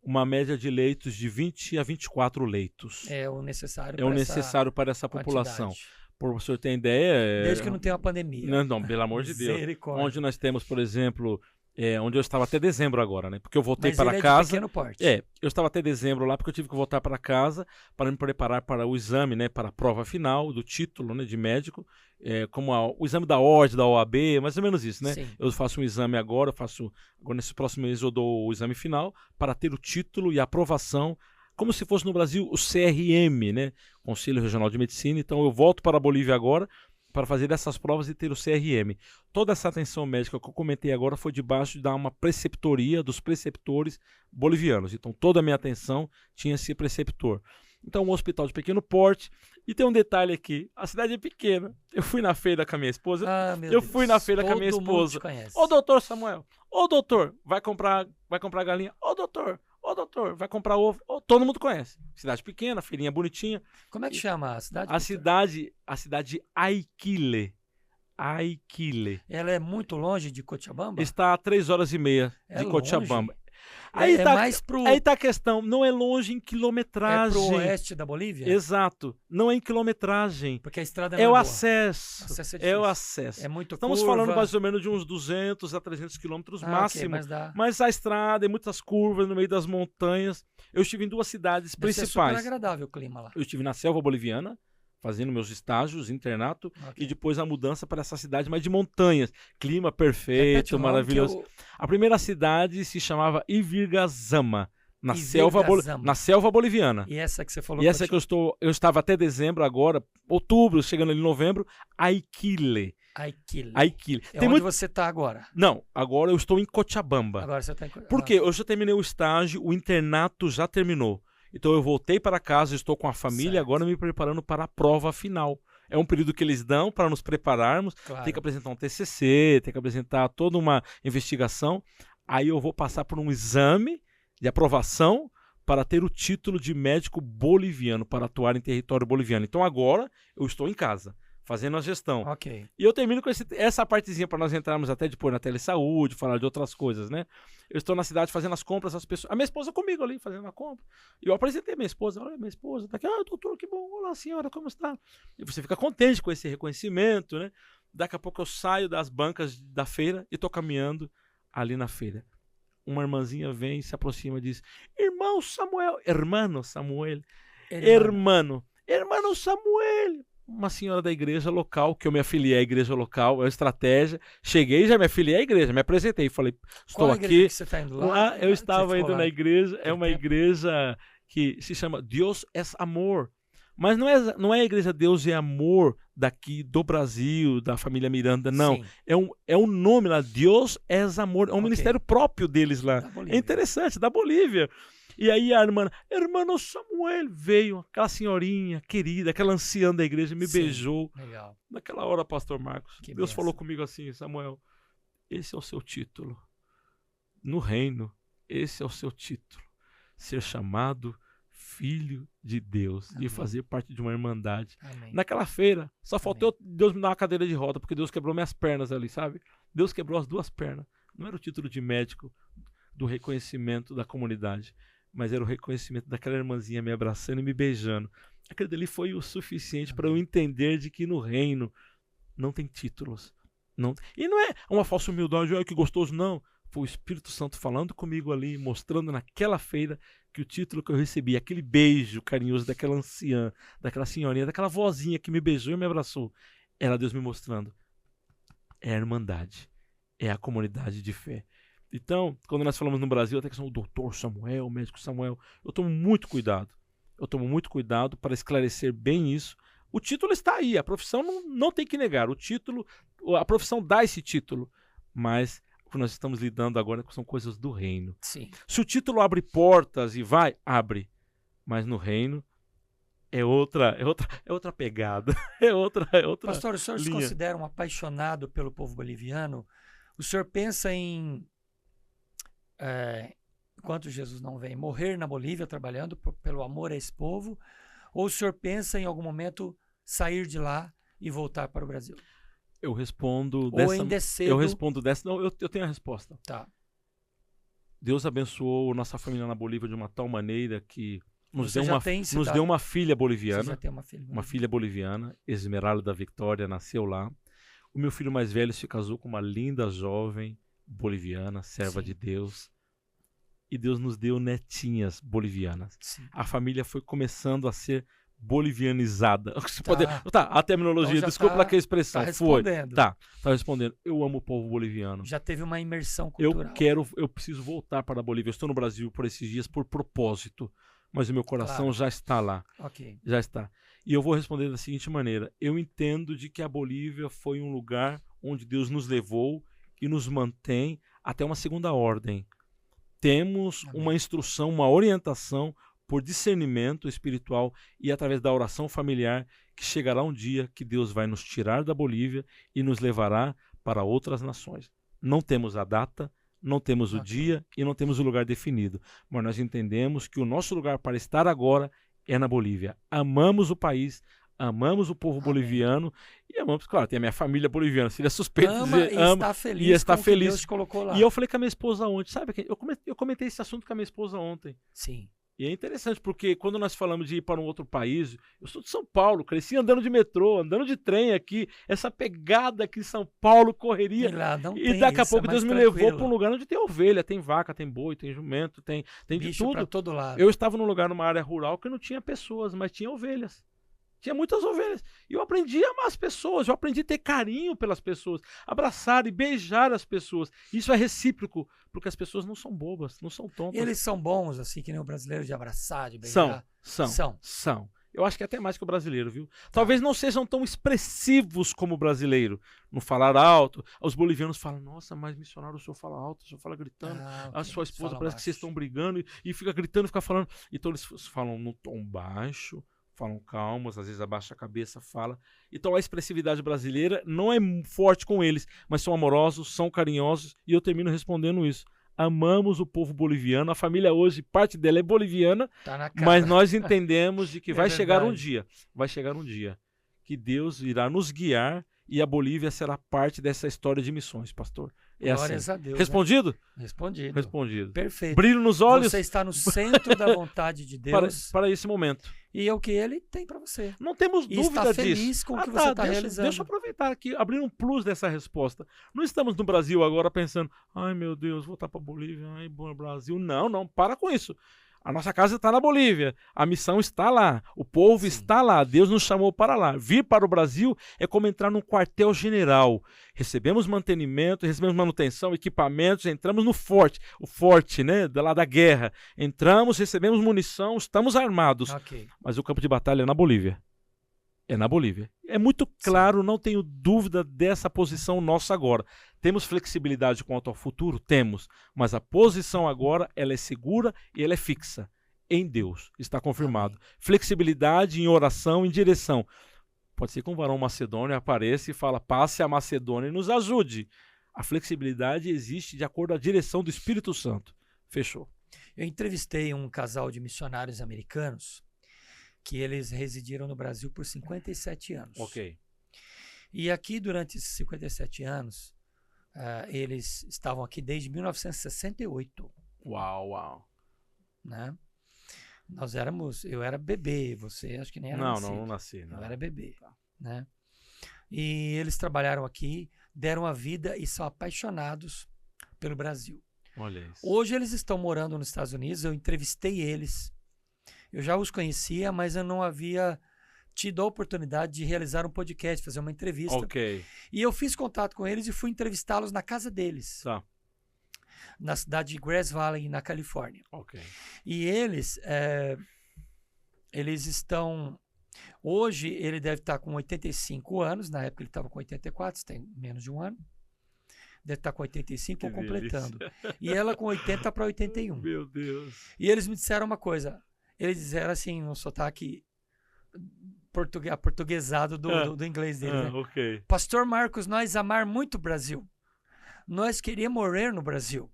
Uma média de leitos de 20 a 24 leitos. É o necessário para essa população. Por você ter ideia... Desde que não tenha uma pandemia. Não, pelo amor de Deus. Onde nós temos, por exemplo, onde eu estava até dezembro agora, né? Porque eu voltei para casa. De pequeno porte. Eu estava até dezembro lá porque eu tive que voltar para casa para me preparar para o exame, né? Para a prova final do título, né? De médico. Como o exame da ordem, da OAB, mais ou menos isso, né? Sim. Eu faço um exame agora, nesse próximo mês eu dou o exame final para ter o título e a aprovação, como se fosse no Brasil o CRM, né? Conselho Regional de Medicina. Então eu volto para a Bolívia agora para fazer essas provas e ter o CRM. Toda essa atenção médica que eu comentei agora foi debaixo de uma preceptoria dos preceptores bolivianos. Então toda a minha atenção tinha esse preceptor. Então um hospital de pequeno porte. E tem um detalhe aqui, a cidade é pequena. Eu fui na feira com a minha esposa. Fui na feira com a minha esposa. Ô doutor Samuel, ô doutor, vai comprar galinha? Ô doutor, vai comprar ovo. Todo mundo conhece. Cidade pequena, feirinha bonitinha. Como é que chama a cidade? A cidade de Aiquile. Ela é muito longe de Cochabamba? Está a 3h30 de Cochabamba. Aí tá a questão, não é longe em quilometragem. É pro oeste da Bolívia? Exato, não é em quilometragem. Porque a estrada não é é o boa. acesso. É o acesso. É muito Estamos curva. falando mais ou menos de uns 200 a 300 quilômetros máximo. Okay, mas a estrada, muitas curvas no meio das montanhas. Eu estive em 2 cidades principais. É super agradável o clima lá. Eu estive na selva boliviana, fazendo meus estágios, internato, e depois a mudança para essa cidade mais de montanhas. Clima perfeito, maravilhoso. A primeira cidade se chamava Ivirgazama, na selva boliviana. E essa que você falou? E essa que eu estava até dezembro agora, outubro, chegando ali em novembro, Aiquile. É onde você está agora? Não, agora eu estou em Cochabamba. Agora você está em Cochabamba. Por quê? Eu já terminei o estágio, o internato já terminou. Então eu voltei para casa, estou com a família, agora me preparando para a prova final. É um período que eles dão para nos prepararmos. Claro. Tem que apresentar um TCC, tem que apresentar toda uma investigação. Aí eu vou passar por um exame de aprovação para ter o título de médico boliviano, para atuar em território boliviano. Então agora eu estou em casa. fazendo a gestão. Ok. E eu termino com essa partezinha para nós entrarmos até depois na telesaúde, falar de outras coisas, né? Eu estou na cidade fazendo as compras, a minha esposa comigo ali, fazendo a compra. E eu apresentei a minha esposa, olha, minha esposa tá aqui, doutor, que bom, olá senhora, como está? E você fica contente com esse reconhecimento, né? Daqui a pouco eu saio das bancas da feira e estou caminhando ali na feira. Uma irmãzinha vem, se aproxima e diz, hermano Samuel, hermano Samuel, hermano Samuel. Uma senhora da igreja local, que eu me afiliei à igreja local, é uma estratégia. Cheguei, já me afiliei à igreja, me apresentei, falei, estou Qual aqui. igreja que você está indo lá? Eu estava indo na igreja, é uma tempo? igreja que se chama Deus é Amor. Mas não é a igreja Deus é Amor daqui do Brasil, da família Miranda, não. Sim. É um nome lá, Deus é Amor, é um Ok. ministério próprio deles lá. Da Bolívia. É interessante, da Bolívia. E aí a irmão Samuel veio, aquela senhorinha querida, aquela anciã da igreja, me Sim. beijou. Legal. Naquela hora, pastor Marcos, Que Deus benção. falou comigo assim, Samuel, esse é o seu título. No reino, esse é o seu título. Ser chamado filho de Deus Amém. e fazer parte de uma irmandade. Amém. Naquela feira, só faltou Deus me dar uma cadeira de roda, porque Deus quebrou minhas pernas ali, sabe? Deus quebrou as duas pernas. Não era o título de médico do reconhecimento da comunidade, mas era o reconhecimento daquela irmãzinha me abraçando e me beijando. Aquilo dali foi o suficiente para eu entender de que no reino não tem títulos. Não, e não é uma falsa humildade, que gostoso, não. Foi o Espírito Santo falando comigo ali, mostrando naquela feira que o título que eu recebi, aquele beijo carinhoso daquela anciã, daquela senhorinha, daquela vozinha que me beijou e me abraçou, era Deus me mostrando. É a irmandade, é a comunidade de fé. Então, quando nós falamos no Brasil, até que são o doutor Samuel, o médico Samuel, eu tomo muito cuidado. Eu tomo muito cuidado para esclarecer bem isso. O título está aí, a profissão não tem que negar. O título, a profissão dá esse título, mas o que nós estamos lidando agora são coisas do reino. Sim. Se o título abre portas e vai, abre. Mas no reino é outra pegada. É outra Pastor, o senhor se linha. considera um apaixonado pelo povo boliviano? O senhor pensa em, enquanto Jesus não vem, morrer na Bolívia trabalhando pelo amor a esse povo? Ou o senhor pensa em algum momento sair de lá e voltar para o Brasil? Eu respondo Ou dessa. ainda é cedo? Eu respondo dessa. Não, eu tenho a resposta. Tá. Deus abençoou nossa família na Bolívia de uma tal maneira que nos Você deu já uma, tem nos cidade- deu uma filha Você boliviana. já tem uma filha? Uma filha boliviana, Esmeralda da Vitória, nasceu lá. O meu filho mais velho se casou com uma linda jovem boliviana, serva Sim. de Deus. E Deus nos deu netinhas bolivianas. Sim. A família foi começando a ser bolivianizada. Tá. A terminologia, Então já desculpa tá- aquela expressão. tá foi. respondendo. Tá respondendo. Eu amo o povo boliviano. Já teve uma imersão cultural. Eu preciso voltar para a Bolívia. Eu estou no Brasil por esses dias por propósito, mas o meu coração Claro. já está lá. Ok. Já está. E eu vou responder da seguinte maneira. Eu entendo de que a Bolívia foi um lugar onde Deus nos levou e nos mantém até uma segunda ordem. Temos Amém. uma instrução, uma orientação por discernimento espiritual e através da oração familiar que chegará um dia que Deus vai nos tirar da Bolívia e nos levará para outras nações. Não temos a data, não temos o Ok. dia e não temos o lugar definido, mas nós entendemos que o nosso lugar para estar agora é na Bolívia. Amamos o país, amamos o povo Amém. boliviano e amamos, claro, tem a minha família boliviana, seria suspeito Ama dizer, e ama. está feliz e está com o que feliz. Deus te colocou lá. E eu falei com a minha esposa ontem, sabe? Eu comentei esse assunto com a minha esposa ontem. Sim. E é interessante porque quando nós falamos de ir para um outro país, eu sou de São Paulo, cresci andando de metrô, andando de trem aqui, essa pegada aqui em São Paulo, correria. E lá não E tem daqui a isso, pouco é mais Deus me levou tranquilo. para um lugar onde tem ovelha, tem vaca, tem boi, tem jumento, tem de Bicho tudo. pra todo lado. Eu estava num lugar, numa área rural, que não tinha pessoas, mas tinha ovelhas. Tinha muitas ovelhas. E eu aprendi a amar as pessoas, eu aprendi a ter carinho pelas pessoas, abraçar e beijar as pessoas. Isso é recíproco, porque as pessoas não são bobas, não são tontas. Eles são bons, assim, que nem o brasileiro de abraçar, de beijar. São. Eu acho que até mais que o brasileiro, viu? Talvez não sejam tão expressivos como o brasileiro. No falar alto. Os bolivianos falam, nossa, mas missionário, o senhor fala alto, o senhor fala gritando. A sua esposa Fala parece que vocês baixo. estão brigando e fica gritando, fica falando. Então eles falam no tom baixo, falam calmos, às vezes abaixa a cabeça, fala. Então a expressividade brasileira não é forte com eles, mas são amorosos, são carinhosos e eu termino respondendo isso. Amamos o povo boliviano, a família hoje, parte dela é boliviana, Tá na cara. mas nós entendemos de que É vai chegar um verdade. dia, vai chegar um dia que Deus irá nos guiar e a Bolívia será parte dessa história de missões, pastor. É Glórias assim. a Deus. Respondido? Né? Respondido. Respondido. Perfeito. Brilho nos olhos Você está no centro da vontade de Deus para esse momento. e é o que Ele tem para você. Não temos E dúvida está feliz disso. com o que você está realizando. Deixa eu aproveitar aqui, abrir um plus dessa resposta. Não estamos no Brasil agora pensando, ai meu Deus, voltar para a Bolívia, ai bom Brasil. Não, para com isso. A nossa casa está na Bolívia, a missão está lá, o povo está lá, Deus nos chamou para lá. Vir para o Brasil é como entrar num quartel-general. Recebemos mantenimento, recebemos manutenção, equipamentos, entramos no forte, o forte, né, lá da guerra. Entramos, recebemos munição, estamos armados. Okay. Mas o campo de batalha é na Bolívia. É na Bolívia. É muito claro, não tenho dúvida dessa posição nossa agora. Temos flexibilidade quanto ao futuro? Temos. Mas a posição agora, ela é segura e ela é fixa. Em Deus. Está confirmado. Amém. Flexibilidade em oração, em direção. Pode ser que um varão macedônio apareça e fala, passe a Macedônia e nos ajude. A flexibilidade existe de acordo com a direção do Espírito Santo. Fechou. Eu entrevistei um casal de missionários americanos que eles residiram no Brasil por 57 anos. Ok. E aqui, durante esses 57 anos, eles estavam aqui desde 1968. Uau. Né? Eu era bebê, você acho que nem era nascido. Não nasci. Não. Eu era bebê. Né? E eles trabalharam aqui, deram a vida e são apaixonados pelo Brasil. Olha isso. Hoje eles estão morando nos Estados Unidos, eu entrevistei eles. Eu já os conhecia, mas eu não havia tido a oportunidade de realizar um podcast, fazer uma entrevista. Ok. E eu fiz contato com eles e fui entrevistá-los na casa deles. Tá. Na cidade de Grass Valley, na Califórnia. Ok. E eles estão... Hoje ele deve estar com 85 anos, na época ele estava com 84, tem menos de um ano. Deve estar com 85 ou completando. E ela com 80 para 81. Meu Deus. E eles me disseram uma coisa. Eles disseram assim, no sotaque portuguesado do inglês dele. Né? Ok. Pastor Marcos, nós amar muito o Brasil. Nós queríamos morrer no Brasil.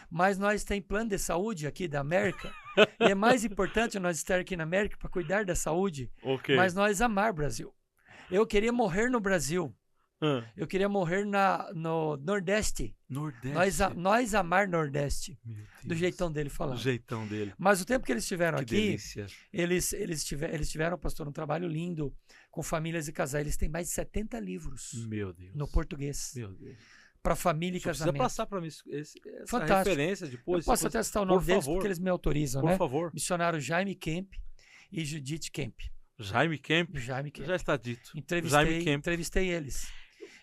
Mas nós temos plano de saúde aqui da América. E é mais importante nós estar aqui na América para cuidar da saúde. Okay. Mas nós amar o Brasil. Eu queria morrer no Brasil. Eu queria morrer no Nordeste. Nós amar Nordeste. Do jeitão dele falando. Do jeitão dele. Mas o tempo que eles estiveram aqui, delícia. eles tiveram, pastor, um trabalho lindo com famílias e casais. Eles têm mais de 70 livros. Meu Deus. No português. Meu Deus. Para família e casamento. Precisa passar para mim essa fantástico. referência depois. Eu posso até citar o nome deles porque eles me autorizam, né? Por favor. Missionário Jaime Kemp e Judith Kemp. Jaime Kemp? Já está dito. Entrevistei eles.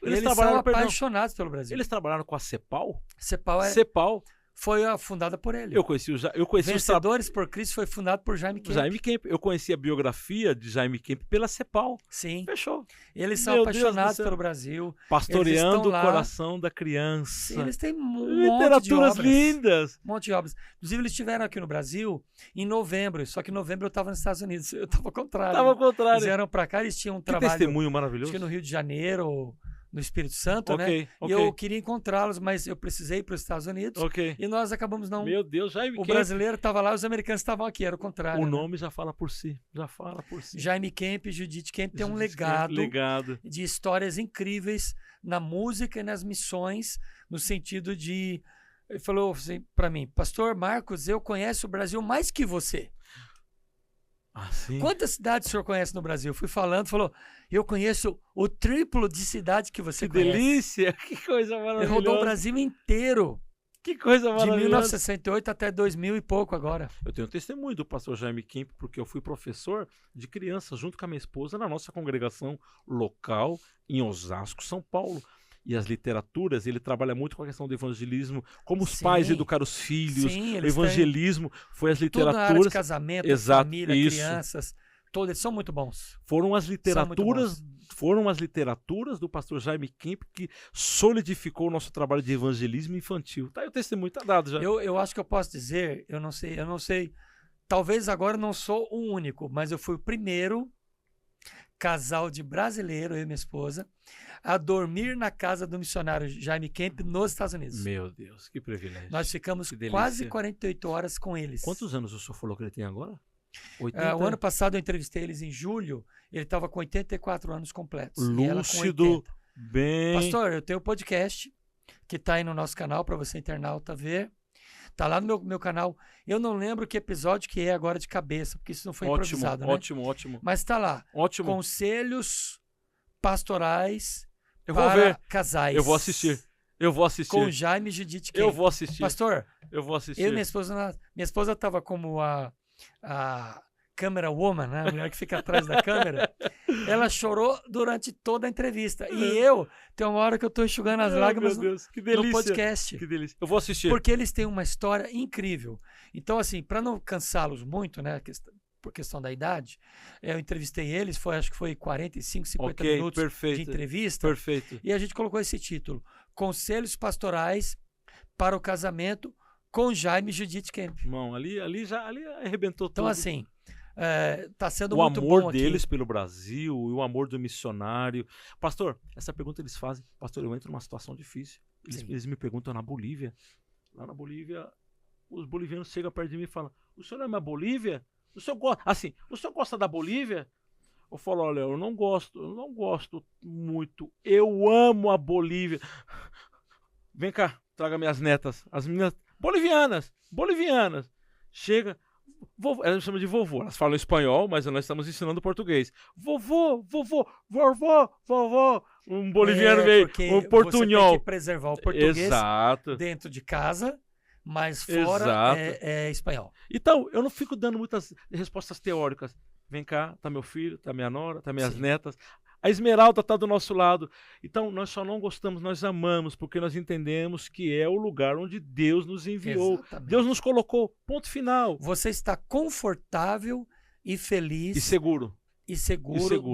Eles são apaixonados pelo Brasil. Eles trabalharam com a CEPAL? CEPAL foi fundada por ele. Eu conheci Vencedores por Cristo foi fundado por Jaime Kemp. Jaime Kemp. Eu conheci a biografia de Jaime Kemp pela CEPAL. Sim. Fechou. Eles são apaixonados pelo Brasil. Pastoreando o coração da criança. Sim, eles têm literaturas lindas. Um monte de obras. Inclusive, eles estiveram aqui no Brasil em novembro. Só que em novembro eu estava nos Estados Unidos. Eu estava ao contrário. Eles vieram para cá, eles tinham um trabalho. Testemunho maravilhoso. Acho que no Rio de Janeiro, no Espírito Santo, né? E eu queria encontrá-los, mas eu precisei ir para os Estados Unidos. E nós acabamos não... Meu Deus, Jaime Kemp. O brasileiro estava lá, os americanos estavam aqui, era o contrário. O nome já fala por si, Jaime Kemp e Judith Kemp tem um legado de histórias incríveis na música e nas missões, no sentido de... Ele falou assim para mim, Pastor Marcos, eu conheço o Brasil mais que você. Quantas cidades o senhor conhece no Brasil? Fui falando, falou, eu conheço o triplo de cidade que você conhece. Que delícia, que coisa maravilhosa. Ele rodou o Brasil inteiro. Que coisa maravilhosa. De 1968 até 2000 e pouco agora. Eu tenho testemunho do pastor Jaime Kemp, porque eu fui professor de crianças junto com a minha esposa na nossa congregação local em Osasco, São Paulo. E as literaturas, ele trabalha muito com a questão do evangelismo, como os pais educar os filhos, o evangelismo foi as literaturas. Tudo na área de casamento, família, crianças, todos eles são muito bons. Foram as literaturas do pastor Jaime Kemp que solidificou o nosso trabalho de evangelismo infantil. Tá aí o testemunho, tá dado já. Eu acho que eu posso dizer, eu não sei, talvez agora eu não sou o único, mas eu fui o primeiro casal de brasileiro, eu e minha esposa, a dormir na casa do missionário Jaime Kemp nos Estados Unidos. Meu Deus, que privilégio. Nós ficamos quase 48 horas com eles. Quantos anos o senhor falou que ele tem agora? 80? O ano passado eu entrevistei eles em julho, ele estava com 84 anos completos. E ela com Lúcido, 80. bem... Pastor, eu tenho um podcast que está aí no nosso canal para você, internauta, ver. Tá lá no meu canal. Eu não lembro que episódio que é agora de cabeça, porque isso não foi improvisado, né? Ótimo. Mas tá lá. Ótimo. Conselhos pastorais Eu vou para ver. casais. Eu vou assistir. Com Jaime Judite Eu vou assistir. Pastor, Eu vou assistir. eu e minha esposa estava como a camera woman, né? A mulher que fica atrás da câmera. Ela chorou durante toda a entrevista. E eu, tem uma hora que eu tô enxugando as lágrimas meu Deus, que delícia. no podcast. Que delícia. Eu vou assistir. Porque eles têm uma história incrível. Então, assim, para não cansá-los muito, né? Por questão da idade, eu entrevistei eles, acho que foi 45, 50 minutos de entrevista. Perfeito. E a gente colocou esse título: Conselhos Pastorais para o Casamento com Jaime Judite Kemp. Irmão, ali arrebentou tudo. Então, assim, tá sendo o muito bom O amor deles aqui. pelo Brasil e o amor do missionário. Pastor, essa pergunta eles fazem. Pastor, eu entro numa situação difícil. Eles me perguntam na Bolívia. Lá na Bolívia, os bolivianos chegam perto de mim e falam: o senhor é uma Bolívia? O senhor gosta da Bolívia? Eu falo: olha, eu não gosto muito. Eu amo a Bolívia. Vem cá, traga minhas netas, as meninas bolivianas. Chega, elas me chamam de vovô, elas falam espanhol, mas nós estamos ensinando português. Vovô, um boliviano meio, um portunhol. Você tem que preservar o português dentro de casa, mas fora é espanhol. Então, eu não fico dando muitas respostas teóricas. Vem cá, tá meu filho, tá minha nora, tá minhas netas. A Esmeralda tá do nosso lado. Então, nós só não gostamos, nós amamos, porque nós entendemos que é o lugar onde Deus nos enviou. Exatamente. Deus nos colocou, ponto final. Você está confortável e feliz. E seguro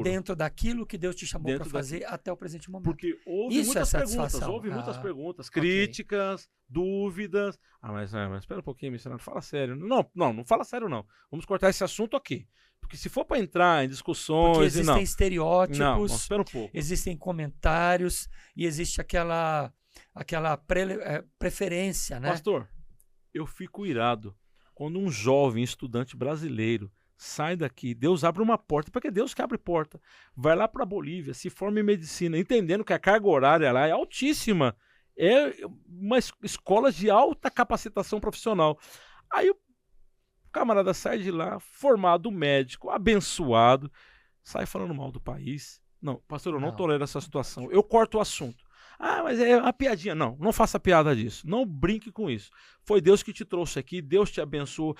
dentro daquilo que Deus te chamou para fazer até o presente momento. Porque houve muitas perguntas, críticas, dúvidas. Mas espera um pouquinho, missionário, fala sério. Não fala sério não. Vamos cortar esse assunto aqui. Porque se for para entrar em discussões... Porque existem estereótipos, espera um pouco. Existem comentários e existe aquela preferência, né? Pastor, eu fico irado quando um jovem estudante brasileiro sai daqui, Deus abre uma porta, porque é Deus que abre porta, vai lá para a Bolívia, se forma em medicina, entendendo que a carga horária lá é altíssima, é uma escola de alta capacitação profissional. Aí o camarada sai de lá, formado médico, abençoado, sai falando mal do país. Não, pastor, eu não tolero essa situação, eu corto o assunto. Mas é uma piadinha. Não faça piada disso. Não brinque com isso. Foi Deus que te trouxe aqui, Deus te abençoou.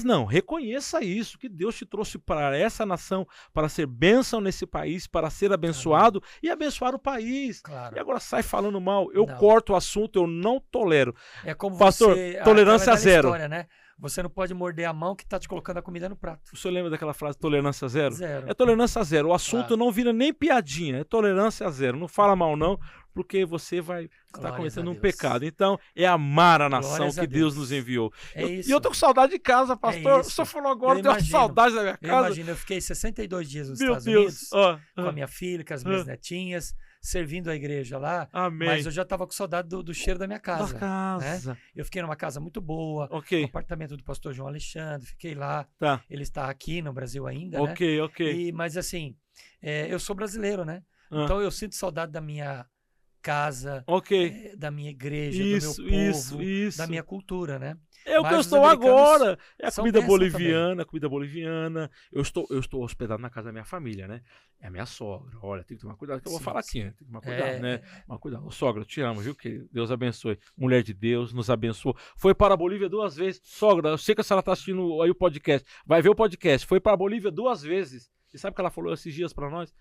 Não. Reconheça isso, que Deus te trouxe para essa nação, para ser bênção nesse país, para ser abençoado e abençoar o país. Claro. E agora sai falando mal. Eu corto o assunto, eu não tolero. É como pastor, tolerância zero. História, né? Você não pode morder a mão que está te colocando a comida no prato. O senhor lembra daquela frase, tolerância zero? Zero. É tolerância zero. O assunto não vira nem piadinha, é tolerância zero. Não fala mal não, porque você vai estar cometendo um pecado. Então, é amar a nação que Deus nos enviou. E eu tô com saudade de casa, pastor. O senhor falou agora, eu tenho saudade da minha casa. Eu fiquei 62 dias nos Estados Unidos, com a minha filha, com as minhas netinhas, servindo a igreja lá. Amém. Mas eu já estava com saudade do cheiro da minha casa. Né? Eu fiquei numa casa muito boa, no apartamento do pastor João Alexandre, fiquei lá. Ele está aqui no Brasil ainda, né? Mas assim, eu sou brasileiro, né? Então eu sinto saudade da minha casa, da minha igreja, do meu povo, da minha cultura, né? É o que eu estou agora. É a comida boliviana. Eu estou hospedado na casa da minha família, né? É a minha sogra. Olha, tem que tomar cuidado que eu vou falar aqui, né? Tem que tomar cuidado, né? Tomar cuidado. Sogra, eu te amo, viu? Que Deus abençoe. Mulher de Deus, nos abençoou. Foi para a Bolívia 2 vezes. Sogra, eu sei que a senhora está assistindo aí o podcast. Vai ver o podcast. Foi para a Bolívia 2 vezes. E sabe o que ela falou esses dias para nós?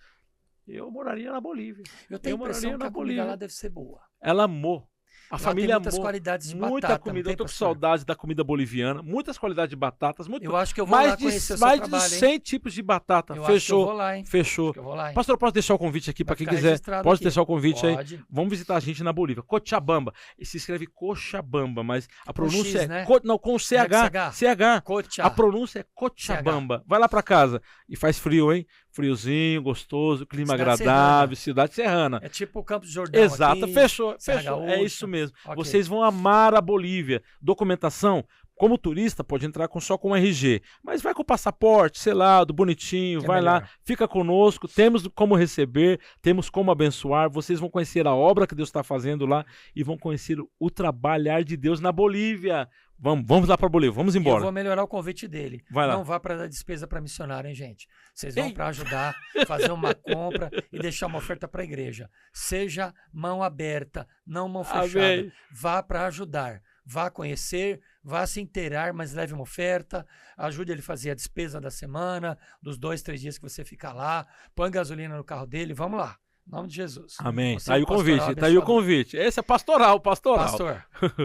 Eu moraria na Bolívia. Eu tenho a impressão que a comida lá deve ser boa. Ela amou. A família tem muitas qualidades de muita batata. Comida. Eu tô com saudade da comida boliviana. Muitas qualidades de batatas. Eu acho que eu vou lá conhecer o seu trabalho, mais de 100 tipos de batata. Eu Fechou. Acho que eu vou lá, hein? Fechou. Acho que eu vou lá, hein? Pastor, posso deixar o convite aqui para quem quiser? Pode deixar o convite aí. Vamos visitar a gente na Bolívia. Cochabamba. E se escreve Cochabamba, mas a pronúncia X, né? com CH. CH. A pronúncia é Cochabamba. Vai lá para casa. E faz frio, hein? Friozinho, gostoso, clima agradável, cidade serrana. É tipo o Campos do Jordão. Exato, aqui, fechou. Gaúcha. É isso mesmo. Vocês vão amar a Bolívia. Documentação, Como turista, pode entrar só com RG, mas vai com o passaporte, selado, bonitinho, vai lá, fica conosco, temos como receber, temos como abençoar, vocês vão conhecer a obra que Deus está fazendo lá e vão conhecer o trabalhar de Deus na Bolívia. Vamos lá para Bolívia, vamos embora. Eu vou melhorar o convite dele. Vai lá. Não vá para dar despesa para missionário, hein, gente? Vocês vão para ajudar, fazer uma compra e deixar uma oferta para a igreja. Seja mão aberta, não mão fechada. Amém. Vá para ajudar. Vá conhecer, vá se inteirar, mas leve uma oferta, ajude ele a fazer a despesa da semana, dos 2, 3 dias que você fica lá, põe gasolina no carro dele, vamos lá. Em nome de Jesus. Amém. Tá aí o convite, tá aí o convite. Esse é pastoral. Pastor,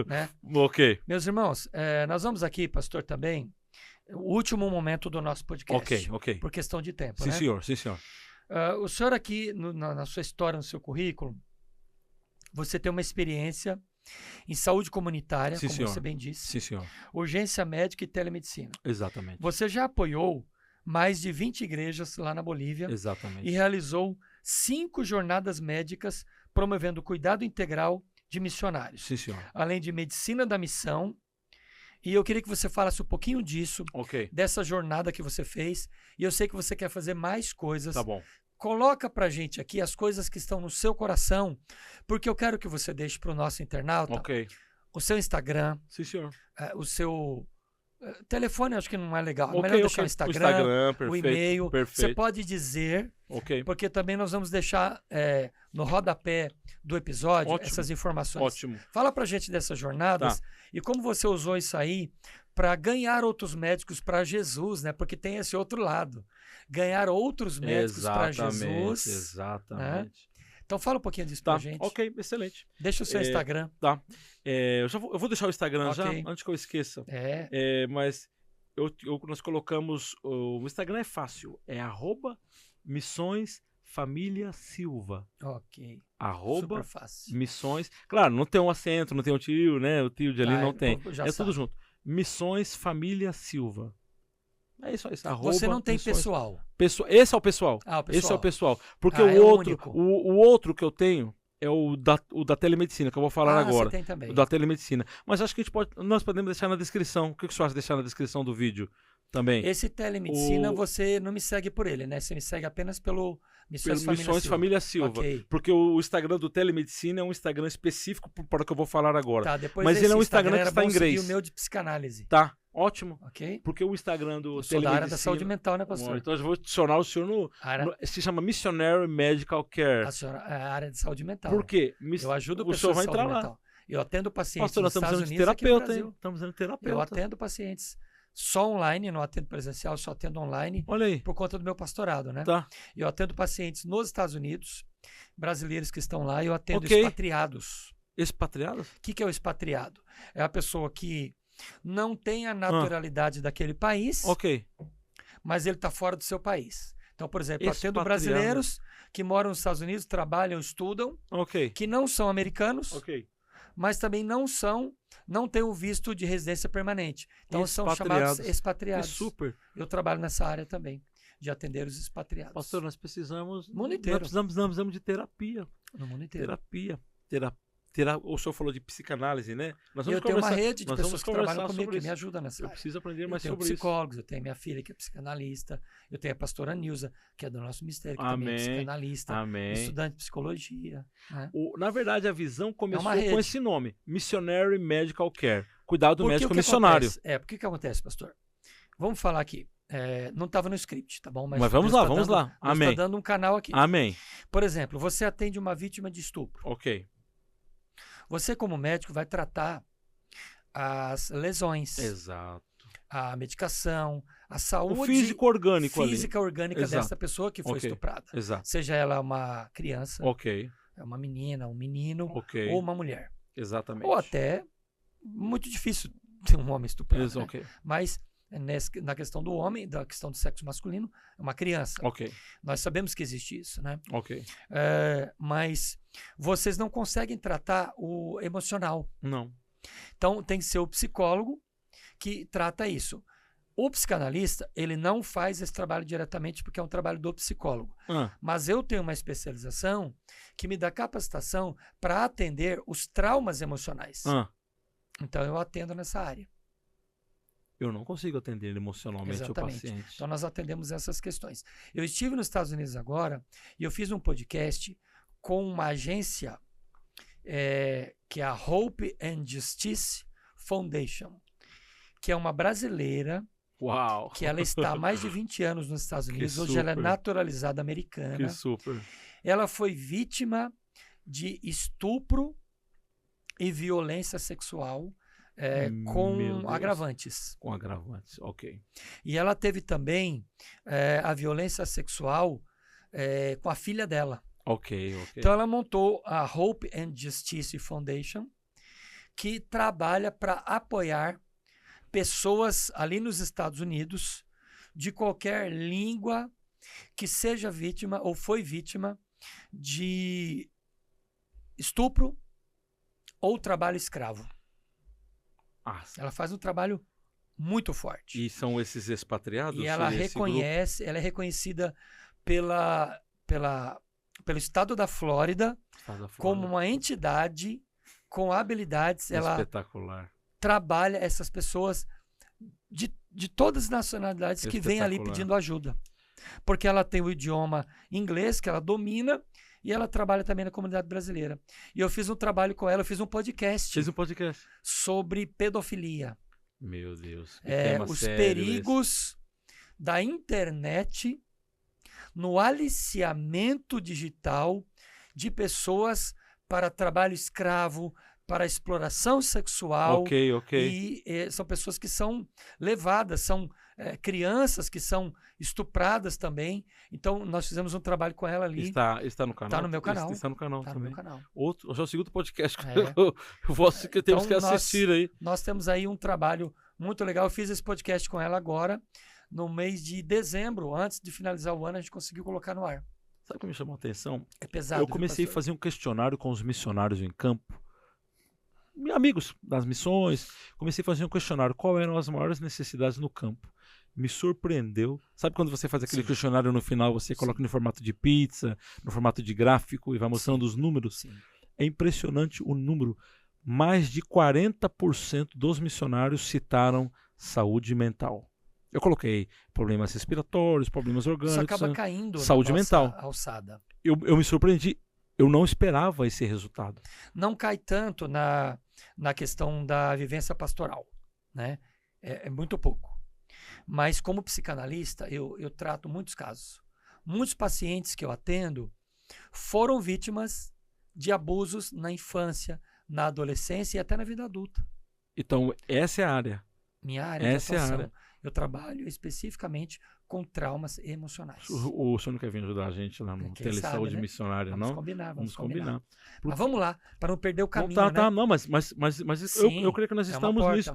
né? Ok. Meus irmãos, nós vamos aqui, pastor, também, o último momento do nosso podcast. Ok. Por questão de tempo, Sim, né? senhor, sim, senhor. O senhor aqui, na sua história, no seu currículo, você tem uma experiência em saúde comunitária, sim, como senhor. você bem disse. Sim, senhor. Urgência médica e telemedicina. Exatamente. Você já apoiou mais de 20 igrejas lá na Bolívia. Exatamente. E realizou 5 jornadas médicas promovendo cuidado integral de missionários. Sim, senhor. Além de medicina da missão. E eu queria que você falasse um pouquinho disso, dessa jornada que você fez. E eu sei que você quer fazer mais coisas. Tá bom. Coloca pra gente aqui as coisas que estão no seu coração, porque eu quero que você deixe pro nosso internauta o seu Instagram, sim, senhor. O seu telefone, acho que não é legal. É melhor deixar o Instagram, o e-mail. Perfeito. Você pode dizer, porque também nós vamos deixar no rodapé do episódio essas informações. Ótimo. Fala pra gente dessas jornadas e como você usou isso aí para ganhar outros médicos para Jesus, né? Porque tem esse outro lado. Ganhar outros médicos para Jesus. Exatamente. Né? Então fala um pouquinho disso pra gente. Ok, excelente. Deixa o seu Instagram. Tá. Eu vou deixar o Instagram já, antes que eu esqueça. Mas nós colocamos... O Instagram é fácil. É @missõesfamiliasilva. Ok. Super fácil. Missões... Claro, não tem um acento, não tem um tio, né? O tio de ali não tem. Tudo junto. Missões Família Silva. É isso aí. Você não tem pessoal. Esse é o pessoal. O pessoal. Esse é o pessoal. Porque o outro que eu tenho é o da telemedicina, que eu vou falar agora. Você tem também. O da telemedicina. Mas acho que nós podemos deixar na descrição. O que você acha de deixar na descrição do vídeo também? Esse telemedicina, você não me segue por ele, né? Você me segue apenas pelo Missões Família Silva. Porque o Instagram do telemedicina é um Instagram específico para o que eu vou falar agora. Tá, depois mas ele é um Instagram que está em inglês. O meu de psicanálise. Tá, ótimo. Ok. Porque o Instagram do telemedicina... da área da saúde mental, né, pastor? Então eu vou adicionar o senhor se chama Missionary Medical Care. A área de saúde mental. Por quê? Eu ajudo pessoas o senhor vai entrar lá. Mental. Eu atendo pacientes nos Estados Unidos, terapeuta, hein? Estamos fazendo terapeuta. Eu atendo pacientes só online, não atendo presencial, só atendo online. Olha aí. Por conta do meu pastorado, né? Tá. Eu atendo pacientes nos Estados Unidos, brasileiros que estão lá, e eu atendo expatriados. Expatriados? O que é o expatriado? É a pessoa que não tem a naturalidade daquele país, mas ele está fora do seu país. Então, por exemplo, eu atendo brasileiros que moram nos Estados Unidos, trabalham, estudam, que não são americanos, mas também não têm o visto de residência permanente. Então, são chamados expatriados. Super. Eu trabalho nessa área também, de atender os expatriados. Pastor, nós precisamos... No mundo inteiro. Nós precisamos de terapia. No mundo inteiro. Terapia. O senhor falou de psicanálise, né? Eu tenho uma rede de pessoas que trabalham comigo, que me ajudam nessa área. Eu preciso aprender mais sobre isso. Eu tenho psicólogos, eu tenho minha filha, que é psicanalista, eu tenho a pastora Nilza, que é do nosso ministério, que também é psicanalista, estudante de psicologia. Né? Na verdade, a visão começou com esse nome, Missionary Medical Care, cuidado médico missionário. Por que acontece, pastor? Vamos falar aqui. Não estava no script, tá bom? Mas vamos lá, vamos lá. Amém. Está dando um canal aqui. Amém. Por exemplo, você atende uma vítima de estupro. Você, como médico, vai tratar as lesões. Exato. A medicação, a saúde... O físico orgânico orgânica dessa pessoa que foi estuprada. Exato. Seja ela uma criança, é uma menina, um menino, ou uma mulher. Exatamente. Ou até, muito difícil ter um homem estuprado, né? Mas na questão do homem, da questão do sexo masculino, é uma criança. Nós sabemos que existe isso, né? Mas vocês não conseguem tratar o emocional. Não. Então tem que ser o psicólogo que trata isso. O psicanalista, ele não faz esse trabalho diretamente porque é um trabalho do psicólogo. Mas eu tenho uma especialização que me dá capacitação para atender os traumas emocionais. Então eu atendo nessa área. eu não consigo atender emocionalmente Exatamente. o paciente. Então, nós atendemos essas questões. Eu estive nos Estados Unidos agora e eu fiz um podcast com uma agência que é a Hope and Justice Foundation, que é uma brasileira, Uau! que ela está há mais de 20 anos nos Estados Unidos. Hoje ela é super. naturalizada americana. Que super. Ela foi vítima de estupro e violência sexual Meu com Deus. agravantes. Com agravantes, ok. E ela teve também a violência sexual com a filha dela. Ok. Então ela montou a Hope and Justice Foundation, que trabalha para apoiar pessoas ali nos Estados Unidos de qualquer língua que seja vítima ou foi vítima de estupro ou trabalho escravo. Ela faz um trabalho muito forte. E são esses expatriados? E ela Esse reconhece, ela é reconhecida pelo estado da Flórida como uma entidade com habilidades. Ela espetacular. trabalha essas pessoas de todas as nacionalidades que vêm ali pedindo ajuda. Porque ela tem o idioma inglês, que ela domina, e ela trabalha também na comunidade brasileira. E eu fiz um trabalho com ela, eu fiz um podcast. Fez um podcast sobre pedofilia. Meu Deus. Os perigos da internet no aliciamento digital de pessoas para trabalho escravo, para exploração sexual. Ok. E são pessoas que são levadas, são crianças que são estupradas também. Então, nós fizemos um trabalho com ela ali. Está no canal? Está no meu canal. Está no canal Está também. no meu canal. Já é o segundo podcast que temos que assistir aí. Nós temos aí um trabalho muito legal. Eu fiz esse podcast com ela agora, no mês de dezembro, antes de finalizar o ano, a gente conseguiu colocar no ar. Sabe o que me chamou a atenção? É pesado. Eu comecei a fazer um questionário com os missionários em campo. Amigos das missões, comecei a fazer um questionário. Qual eram as maiores necessidades no campo? Me surpreendeu. Sabe quando você faz aquele questionário no final, você coloca no formato de pizza, no formato de gráfico e vai mostrando os números? Sim. É impressionante o número. Mais de 40% dos missionários citaram saúde mental. Eu coloquei problemas respiratórios, problemas orgânicos. Isso acaba caindo saúde na mental. Alçada. Eu me surpreendi. Eu não esperava esse resultado. Não cai tanto na questão da vivência pastoral, né? É muito pouco. Mas como psicanalista, eu trato muitos casos. Muitos pacientes que eu atendo foram vítimas de abusos na infância, na adolescência e até na vida adulta. Então, essa é a área. Minha área de atuação. Eu trabalho especificamente com traumas emocionais. O senhor não quer vir ajudar a gente lá no Telesaúde Missionária, não? Vamos combinar. Porque... Mas vamos lá, para não perder o caminho, Não, mas eu creio que nós estamos nisso.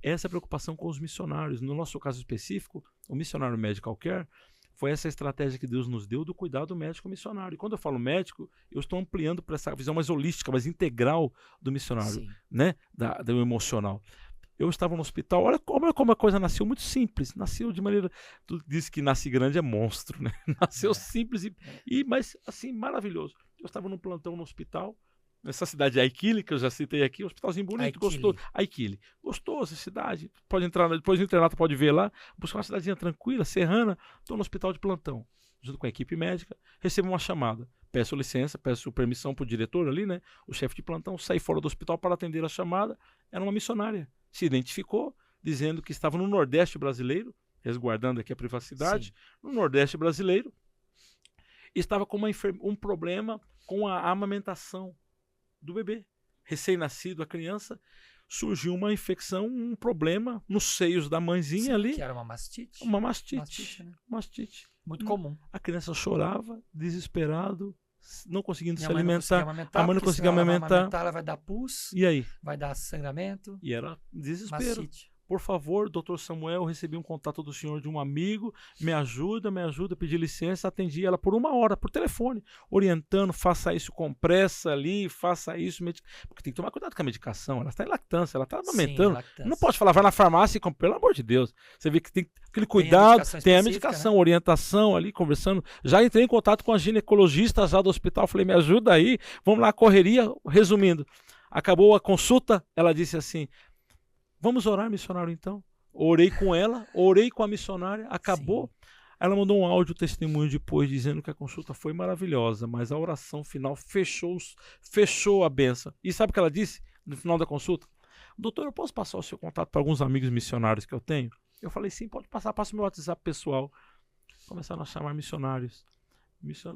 Essa preocupação com os missionários. No nosso caso específico, o missionário médico qualquer, foi essa estratégia que Deus nos deu do cuidado médico missionário. E quando eu falo médico, eu estou ampliando para essa visão mais holística, mais integral do missionário, né? Do emocional. Eu estava no hospital, olha como a coisa nasceu muito simples. Nasceu de maneira... Tu disse que nasce grande é monstro, né? Nasceu simples mas assim, maravilhoso. Eu estava num plantão no hospital, nessa cidade de Aikili, que eu já citei aqui, um hospitalzinho bonito, gostoso. Aikili. Gostoso a cidade. Pode entrar, depois do internato pode ver lá. Buscar uma cidadezinha tranquila, serrana. Estou no hospital de plantão, junto com a equipe médica. Recebo uma chamada. Peço licença, peço permissão para o diretor ali, né? O chefe de plantão, saí fora do hospital para atender a chamada. Era uma missionária. Se identificou, dizendo que estava no Nordeste brasileiro, resguardando aqui a privacidade, no Nordeste brasileiro, estava com um problema com a amamentação do bebê. Recém-nascido, a criança, surgiu uma infecção, um problema nos seios da mãezinha ali. Que era uma mastite. Uma mastite. Né? Mastite. Muito comum. A criança chorava, desesperado, não conseguindo se alimentar. A mãe não conseguia amamentar. Ela vai dar pus. E aí? Vai dar sangramento. E era desespero. Mastite. Por favor, doutor Samuel, recebi um contato do senhor de um amigo, me ajuda, pedi licença, atendi ela por 1 hora, por telefone, orientando, faça isso com pressa ali, faça isso, porque tem que tomar cuidado com a medicação, ela está em lactância, ela está amamentando, não pode falar, vai na farmácia e compra, pelo amor de Deus, você vê que tem aquele cuidado, tem a medicação, né? Orientação ali, conversando, já entrei em contato com a ginecologista já do hospital, falei, me ajuda aí, vamos lá, correria, resumindo, acabou a consulta, ela disse assim, vamos orar, missionário, então? Orei com ela, orei com a missionária, acabou. Sim. Ela mandou um áudio testemunho depois dizendo que a consulta foi maravilhosa, mas a oração final fechou a benção. E sabe o que ela disse no final da consulta? Doutor, eu posso passar o seu contato para alguns amigos missionários que eu tenho? Eu falei, sim, pode passar, passa o meu WhatsApp pessoal. Começaram a chamar missionários.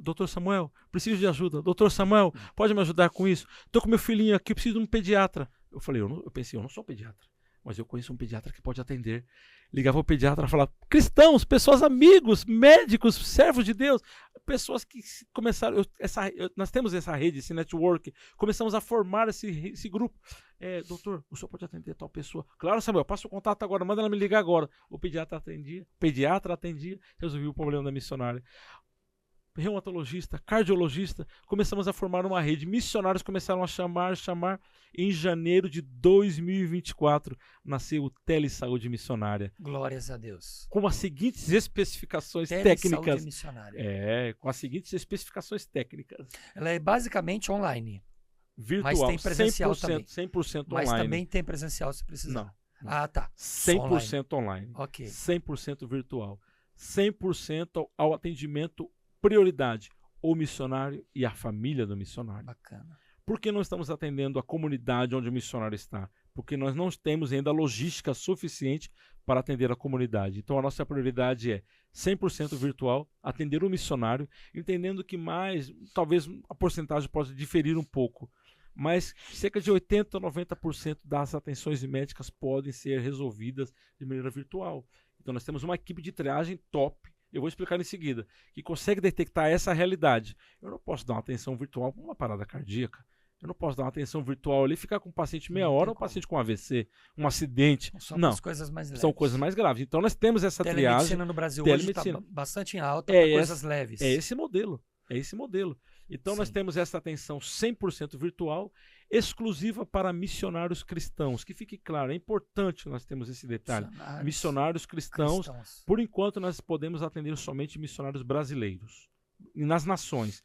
Doutor Samuel, preciso de ajuda. Doutor Samuel, pode me ajudar com isso? Estou com meu filhinho aqui, preciso de um pediatra. Eu falei, eu pensei, eu não sou pediatra, mas eu conheço um pediatra que pode atender. Ligava o pediatra e falava, cristãos, pessoas, amigos, médicos, servos de Deus, pessoas que começaram, nós temos essa rede, esse network, começamos a formar esse grupo. Doutor, o senhor pode atender tal pessoa? Claro, Samuel, passa o contato agora, manda ela me ligar agora. O pediatra atendia, resolveu o problema da missionária. Reumatologista, cardiologista, começamos a formar uma rede. Missionários começaram a chamar. Em janeiro de 2024, nasceu o Telesaúde Missionária. Glórias a Deus. Com as seguintes especificações Telesaúde técnicas. Missionária. Com as seguintes especificações técnicas. Ela é basicamente online. Virtual, mas tem presencial 100%, também. 100% Mas online. também tem presencial se precisar. Não. Ah, tá. 100% online. Ok. 100% virtual. 100% ao atendimento prioridade, o missionário e a família do missionário. Bacana. Por que não estamos atendendo a comunidade onde o missionário está? Porque nós não temos ainda logística suficiente para atender a comunidade. Então a nossa prioridade é 100% virtual, atender o missionário, entendendo que talvez a porcentagem possa diferir um pouco, mas cerca de 80% a 90% das atenções médicas podem ser resolvidas de maneira virtual. Então nós temos uma equipe de triagem top. Eu vou explicar em seguida, que consegue detectar essa realidade. Eu não posso dar uma atenção virtual para uma parada cardíaca. Eu não posso dar uma atenção virtual ali e ficar com o paciente meia hora, ou um paciente com AVC, um acidente. São coisas mais leves. São coisas mais graves. Então nós temos essa triagem. Telemedicina no Brasil hoje está bastante em alta para coisas leves. É esse modelo. Então nós temos essa atenção 100% virtual, exclusiva para missionários cristãos. Que fique claro, é importante nós temos esse detalhe. Missionários cristãos. Por enquanto nós podemos atender somente missionários brasileiros, nas nações.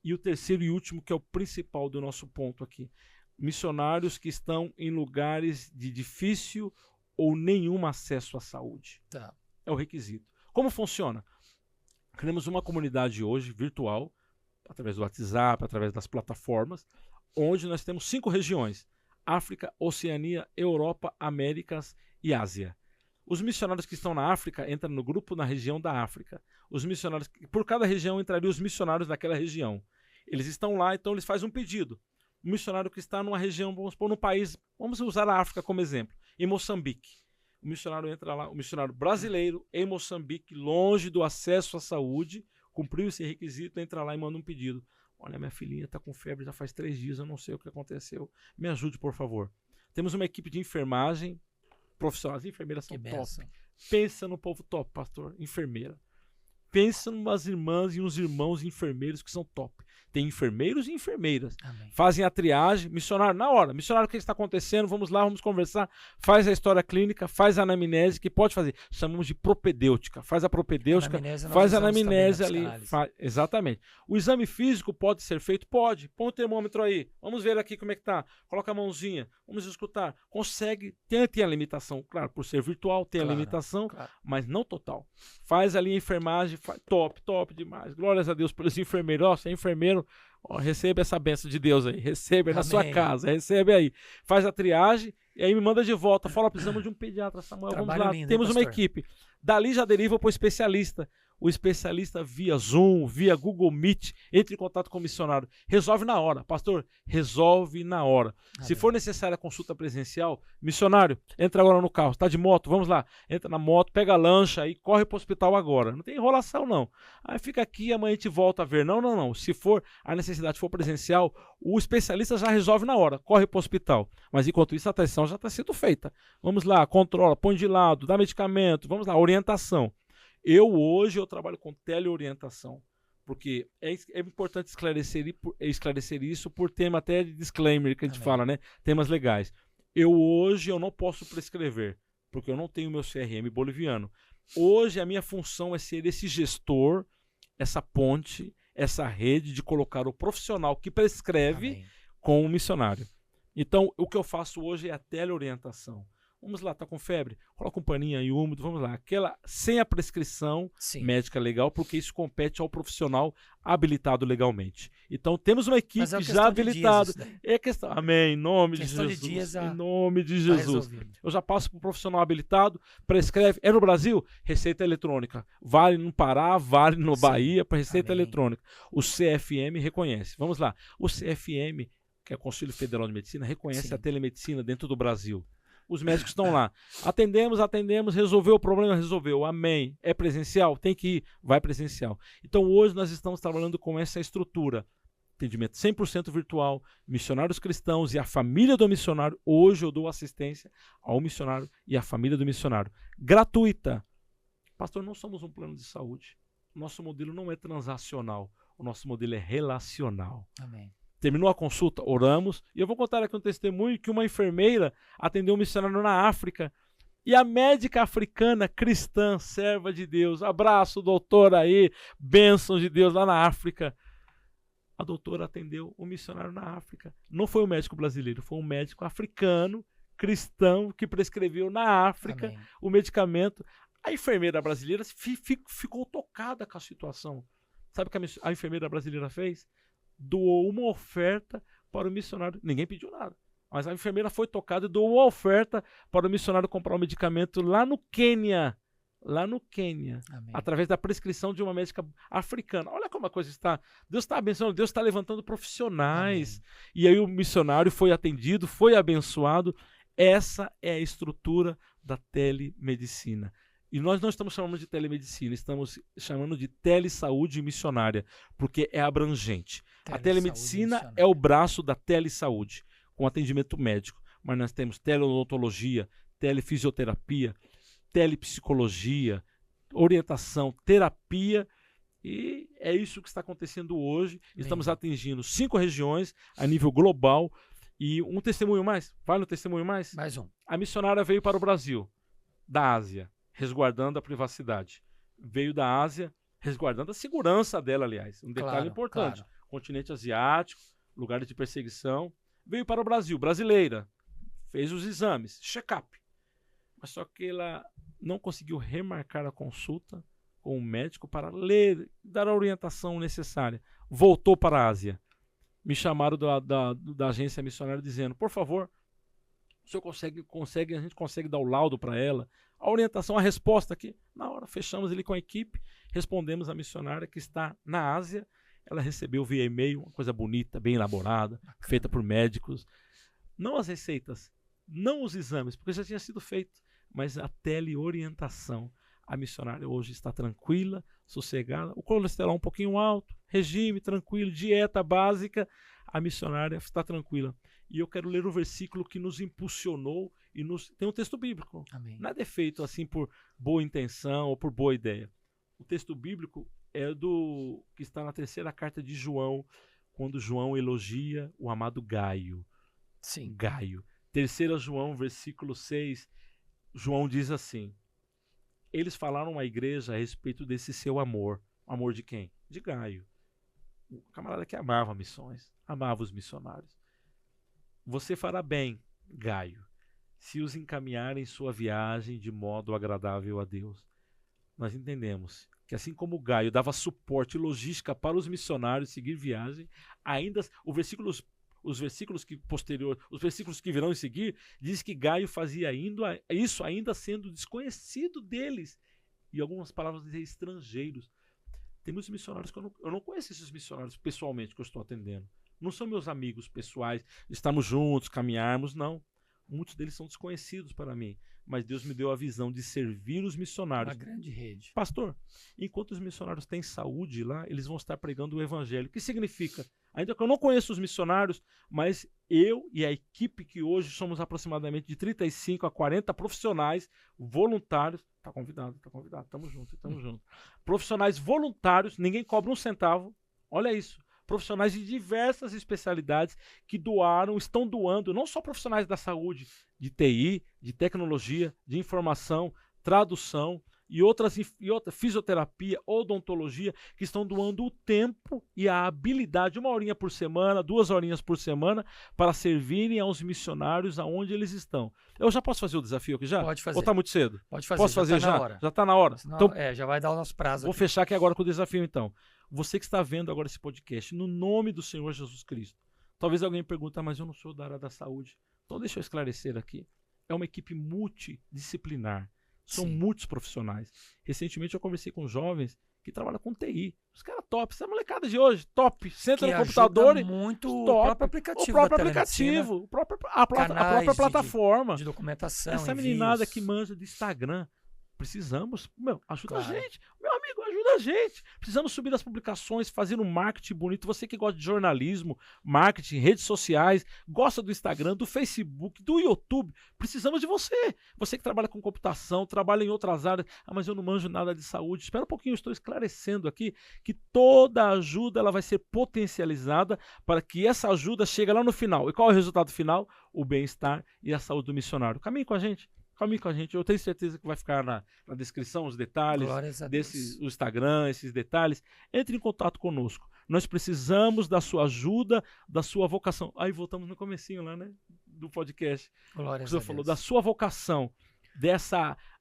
E o terceiro e último, que é o principal do nosso ponto aqui, missionários que estão em lugares de difícil ou nenhum acesso à saúde. Tá. É o requisito. Como funciona? Criamos uma comunidade hoje virtual, através do WhatsApp, através das plataformas, onde nós temos 5 regiões: África, Oceania, Europa, Américas e Ásia. Os missionários que estão na África entram no grupo na região da África. Os missionários, por cada região entrariam os missionários daquela região. Eles estão lá, então eles fazem um pedido. O missionário que está numa região, vamos supor, num país, vamos usar a África como exemplo, em Moçambique. O missionário entra lá, o missionário brasileiro em Moçambique, longe do acesso à saúde, cumpriu esse requisito, entra lá e manda um pedido. Olha, minha filhinha está com febre já faz 3 dias, eu não sei o que aconteceu. Me ajude, por favor. Temos uma equipe de enfermagem profissional. As enfermeiras são top. Pensa no povo top, pastor. Enfermeira. Pensa em umas irmãs e uns irmãos enfermeiros que são top. Tem enfermeiros e enfermeiras. Amém. Fazem a triagem, missionário na hora. Missionário, o que está acontecendo? Vamos lá, vamos conversar. Faz a história clínica, faz a anamnese, que pode fazer. Chamamos de propedêutica. Faz a propedêutica, faz a anamnese ali. Exatamente. O exame físico pode ser feito? Pode. Põe o termômetro aí. Vamos ver aqui como é que tá. Coloca a mãozinha. Vamos escutar. Consegue. Tem a limitação. Claro, por ser virtual, tem a limitação, mas não total. Faz ali a enfermagem. Top demais. Glórias a Deus pelos enfermeiros. Ó, você é enfermeiro, recebe essa bênção de Deus aí. Recebe aí na sua casa. Recebe aí. Faz a triagem e aí me manda de volta. Fala, precisamos de um pediatra, Samuel. Trabalho vamos lá. lindo, Temos hein, uma equipe. Dali já deriva para o especialista. O especialista via Zoom, via Google Meet, entre em contato com o missionário. Resolve na hora. Pastor, resolve na hora. Se for necessária a consulta presencial, missionário, entra agora no carro. Está de moto? Vamos lá. Entra na moto, pega a lancha e corre para o hospital agora. Não tem enrolação, não. Aí fica aqui e amanhã a gente volta a ver. Não. Se for a necessidade for presencial, o especialista já resolve na hora. Corre para o hospital. Mas enquanto isso, a atenção já está sendo feita. Vamos lá, controla, põe de lado, dá medicamento. Vamos lá, orientação. Hoje eu trabalho com teleorientação, porque é importante esclarecer isso por tema até de disclaimer que a gente fala, né? Temas legais. Hoje eu não posso prescrever, porque eu não tenho meu CRM boliviano. Hoje a minha função é ser esse gestor, essa ponte, essa rede de colocar o profissional que prescreve com o missionário. Então, o que eu faço hoje é a teleorientação. Vamos lá, tá com febre? Coloca um paninho aí úmido, vamos lá. Aquela sem a prescrição médica legal, porque isso compete ao profissional habilitado legalmente. Então, temos uma equipe já habilitada. É questão. Amém. Em nome de Jesus. Em nome de Jesus. Eu já passo para o profissional habilitado, prescreve. É no Brasil? Receita eletrônica. Vale no Pará, vale no Bahia, para receita eletrônica. O CFM reconhece. Vamos lá. O CFM, que é o Conselho Federal de Medicina, reconhece a telemedicina dentro do Brasil. Os médicos estão lá. Atendemos, resolveu o problema, resolveu. Amém. É presencial? Tem que ir. Vai presencial. Então, hoje nós estamos trabalhando com essa estrutura. Atendimento 100% virtual, missionários cristãos e a família do missionário. Hoje eu dou assistência ao missionário e à família do missionário. Gratuita. Pastor, não somos um plano de saúde. O nosso modelo não é transacional. O nosso modelo é relacional. Amém. Terminou a consulta, oramos, e eu vou contar aqui um testemunho que uma enfermeira atendeu um missionário na África, e a médica africana cristã, serva de Deus, abraço doutora aí, bênção de Deus lá na África, a doutora atendeu um missionário na África, não foi um médico brasileiro, foi um médico africano, cristão, que prescreveu na África o medicamento. A enfermeira brasileira ficou tocada com a situação. Sabe o que a enfermeira brasileira fez? Doou uma oferta para o missionário. Ninguém pediu nada. Mas a enfermeira foi tocada e doou uma oferta para o missionário comprar o medicamento lá no Quênia. Através da prescrição de uma médica africana. Olha como a coisa está. Deus está abençoando, Deus está levantando profissionais. E aí o missionário foi atendido, foi abençoado. Essa é a estrutura da telemedicina. E nós não estamos chamando de telemedicina, estamos chamando de telesaúde missionária, porque é abrangente. A telemedicina é o braço da telesaúde, com atendimento médico. Mas nós temos teleodontologia, telefisioterapia, telepsicologia, orientação, terapia, e é isso que está acontecendo hoje. Estamos atingindo 5 regiões a nível global. E um testemunho mais, vale um testemunho mais? Mais um. A missionária veio para o Brasil, da Ásia, resguardando a privacidade. Veio da Ásia, resguardando a segurança dela, aliás. Um detalhe importante. Continente asiático, lugares de perseguição. Veio para o Brasil, brasileira. Fez os exames, check-up. Mas só que ela não conseguiu remarcar a consulta com o médico para ler, dar a orientação necessária. Voltou para a Ásia. Me chamaram da agência missionária dizendo, por favor, o senhor a gente consegue dar o laudo para ela, a orientação, a resposta aqui. Na hora, fechamos ele com a equipe, respondemos à missionária que está na Ásia. Ela recebeu via e-mail uma coisa bonita, bem elaborada, feita por médicos. Não as receitas, não os exames, porque já tinha sido feito, mas a teleorientação. A missionária hoje está tranquila, sossegada, o colesterol um pouquinho alto, regime tranquilo, dieta básica, a missionária está tranquila. E eu quero ler o versículo que nos impulsionou e tem um texto bíblico. Amém. Nada é feito assim por boa intenção ou por boa ideia. O texto bíblico é do que está na 3ª carta de João, quando João elogia o amado Gaio. Sim. Gaio. 3 João, versículo 6, João diz assim: eles falaram à igreja a respeito desse seu amor. Amor de quem? De Gaio. O camarada que amava missões, amava os missionários. Você fará bem, Gaio, se os encaminhar em sua viagem de modo agradável a Deus. Nós entendemos que assim como Gaio dava suporte e logística para os missionários seguir viagem, ainda os versículos que virão em seguir, diz que Gaio fazia isso ainda sendo desconhecido deles. E algumas palavras dizem estrangeiros. Tem muitos missionários que eu não conheço esses missionários pessoalmente que eu estou atendendo. Não são meus amigos pessoais, estamos juntos, caminharmos, não. Muitos deles são desconhecidos para mim. Mas Deus me deu a visão de servir os missionários. Uma grande rede. Pastor, enquanto os missionários têm saúde lá, eles vão estar pregando o evangelho. O que significa? Ainda que eu não conheça os missionários, mas eu e a equipe que hoje somos aproximadamente de 35 a 40 profissionais voluntários. Está convidado, estamos juntos. Profissionais voluntários, ninguém cobra um centavo. Olha isso. Profissionais de diversas especialidades que estão doando, não só profissionais da saúde, de TI, de tecnologia, de informação, tradução, e outra fisioterapia, odontologia, que estão doando o tempo e a habilidade, 1 horinha por semana, 2 horinhas por semana, para servirem aos missionários aonde eles estão. Eu já posso fazer o desafio aqui já? Pode fazer. Ou está muito cedo? Pode fazer. Posso fazer já? Já está na hora. Senão, então, já vai dar o nosso prazo. Vou aqui. fechar aqui agora com o desafio, então. Você que está vendo agora esse podcast, no nome do Senhor Jesus Cristo. Talvez alguém pergunte, mas eu não sou da área da saúde. Então deixa eu esclarecer aqui. É uma equipe multidisciplinar. São muitos profissionais. Recentemente eu conversei com jovens que trabalham com TI. Os caras top. Essa molecada de hoje, top. Senta no computador e muito top. O próprio aplicativo. A própria plataforma. De documentação. Essa envios. Meninada que manja de Instagram. Precisamos, ajuda a gente. Meu amigo, ajuda a gente. Precisamos subir as publicações, fazer um marketing bonito. Você que gosta de jornalismo, marketing, redes sociais, gosta do Instagram, do Facebook, do YouTube, precisamos de você. Você que trabalha com computação, trabalha em outras áreas. Mas eu não manjo nada de saúde. Espera um pouquinho, eu estou esclarecendo aqui que toda ajuda ela vai ser potencializada para que essa ajuda chegue lá no final. E qual é o resultado final? O bem-estar e a saúde do missionário. Caminhe com a gente. Caminhe com a gente, eu tenho certeza que vai ficar na descrição os detalhes o Instagram, esses detalhes. Entre em contato conosco. Nós precisamos da sua ajuda, da sua vocação. Aí voltamos no comecinho lá, né? Do podcast. Glórias Você falou da sua vocação,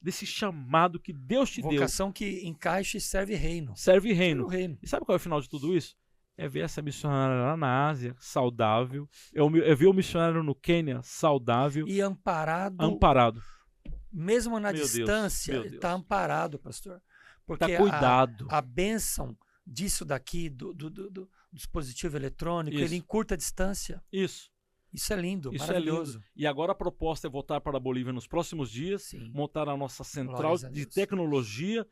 desse chamado que Deus te deu. Vocação que encaixa e serve reino. Serve reino. E sabe qual é o final de tudo isso? É ver essa missionária lá na Ásia, saudável. É ver o missionário no Quênia, saudável. E amparado. Mesmo na distância, ele está amparado, pastor. Porque tá cuidado. A bênção disso daqui, do dispositivo eletrônico, ele encurta a distância. Isso é lindo, maravilhoso. É lindo. E agora a proposta é voltar para a Bolívia nos próximos dias, montar a nossa central de tecnologia,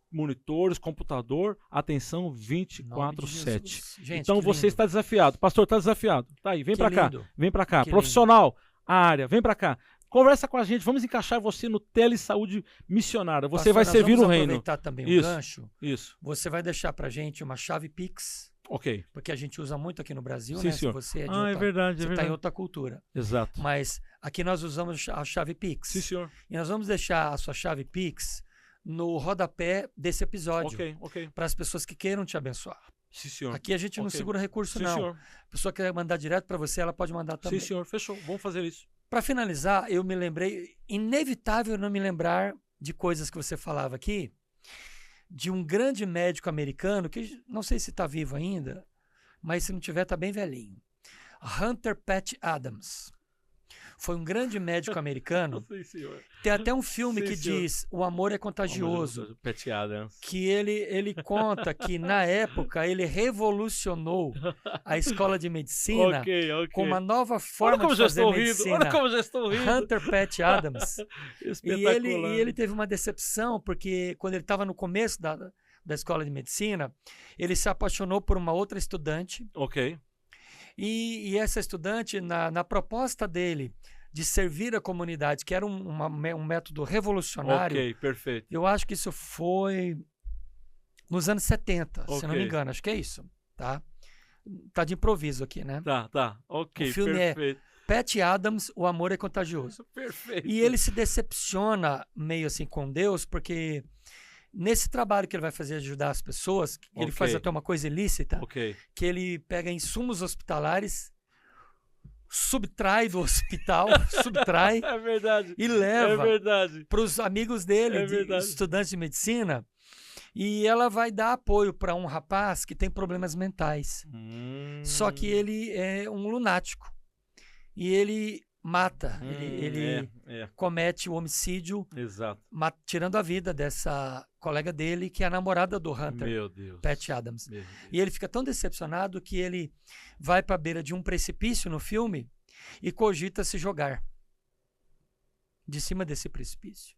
monitores, computador, atenção 24/7. Então você está desafiado. Pastor, está desafiado. Tá aí, vem para cá. Vem para cá. Profissional, área, vem para cá. Conversa com a gente, vamos encaixar você no Telesaúde Missionária. Você vai servir o reino. Aproveitar também o gancho. Isso. Você vai deixar pra gente uma chave Pix. Ok. Porque a gente usa muito aqui no Brasil, sim, né? Senhor. Se você é de é verdade, você está em outra cultura. Exato. Mas aqui nós usamos a chave Pix. Sim, senhor. E nós vamos deixar a sua chave Pix no rodapé desse episódio. Ok. Para as pessoas que queiram te abençoar. Sim, senhor. Aqui a gente não segura recurso, não. Senhor. A pessoa que quer mandar direto para você, ela pode mandar também. Sim, senhor. Fechou. Vamos fazer isso. Para finalizar, eu me lembrei, inevitável não me lembrar de coisas que você falava aqui, de um grande médico americano, que não sei se está vivo ainda, mas se não tiver, está bem velhinho. Hunter Patch Adams. Foi um grande médico americano. Sim, senhor. Tem até um filme que diz O Amor é Contagioso. Patch Adams. Que ele conta que, na época, ele revolucionou a escola de medicina com uma nova forma de fazer medicina. Olha como já estou rindo. Hunter Patch Adams. E ele teve uma decepção, porque quando ele estava no começo da escola de medicina, ele se apaixonou por uma outra estudante. Ok. E essa estudante, na proposta dele de servir a comunidade, que era um método revolucionário. Ok, perfeito. Eu acho que isso foi nos anos 70, se não me engano. Acho que é isso, tá? Tá de improviso aqui, né? Tá. Ok, o filme perfeito. É Patch Adams, O Amor é Contagioso. Perfeito. E ele se decepciona meio assim com Deus, porque nesse trabalho que ele vai fazer ajudar as pessoas, ele faz até uma coisa ilícita, que ele pega insumos hospitalares, subtrai do hospital, é verdade, e leva para os amigos dele, estudantes de medicina, e ela vai dar apoio para um rapaz que tem problemas mentais. Só que ele é um lunático. E ele mata, ele comete o homicídio, tirando a vida dessa colega dele, que é a namorada do Hunter, meu Deus. Patch Adams. E ele fica tão decepcionado que ele vai para a beira de um precipício no filme e cogita se jogar de cima desse precipício.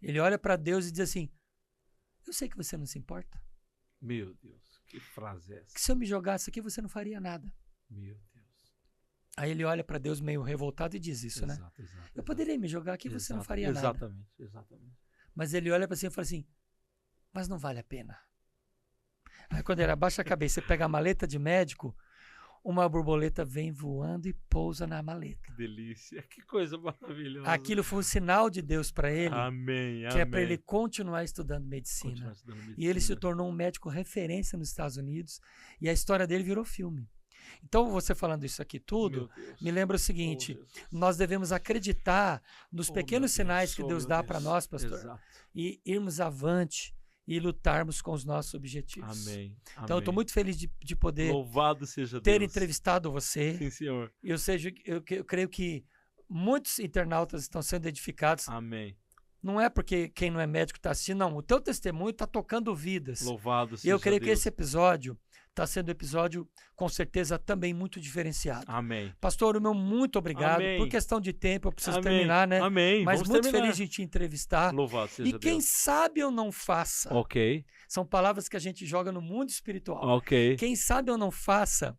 Ele olha para Deus e diz assim: eu sei que você não se importa. Meu Deus, que frase é essa? Que se eu me jogasse aqui, você não faria nada. Meu Deus. Aí ele olha para Deus meio revoltado e diz isso, né? Eu poderia me jogar aqui, você não faria nada. Exatamente. Mas ele olha para si e fala assim: mas não vale a pena. Aí quando ele abaixa a cabeça e pega a maleta de médico, uma borboleta vem voando e pousa na maleta. Que delícia, que coisa maravilhosa. Aquilo foi um sinal de Deus para ele, Amém, que é para ele continuar estudando medicina. Continuar estudando medicina. E ele se tornou um médico referência nos Estados Unidos e a história dele virou filme. Então, você falando isso aqui tudo, me lembra o seguinte, nós devemos acreditar nos pequenos sinais que Deus dá para nós, pastor, Exato. e irmos avante e lutarmos com os nossos objetivos. Amém. Então, eu estou muito feliz de poder Louvado seja ter Deus. entrevistado você. Sim, Senhor. Eu creio que muitos internautas estão sendo edificados. Amém. Não é porque quem não é médico está assistindo, não. O teu testemunho está tocando vidas. Louvado seja E eu creio Deus. que esse episódio está sendo um episódio, com certeza, também muito diferenciado. Amém. Pastor, o meu muito obrigado. Amém. Por questão de tempo, eu preciso Amém. terminar, né? Amém. Mas Vamos muito terminar. feliz de te entrevistar. Louvado seja E quem Deus. sabe eu não faça. Ok. São palavras que a gente joga no mundo espiritual. Ok. Quem sabe eu não faça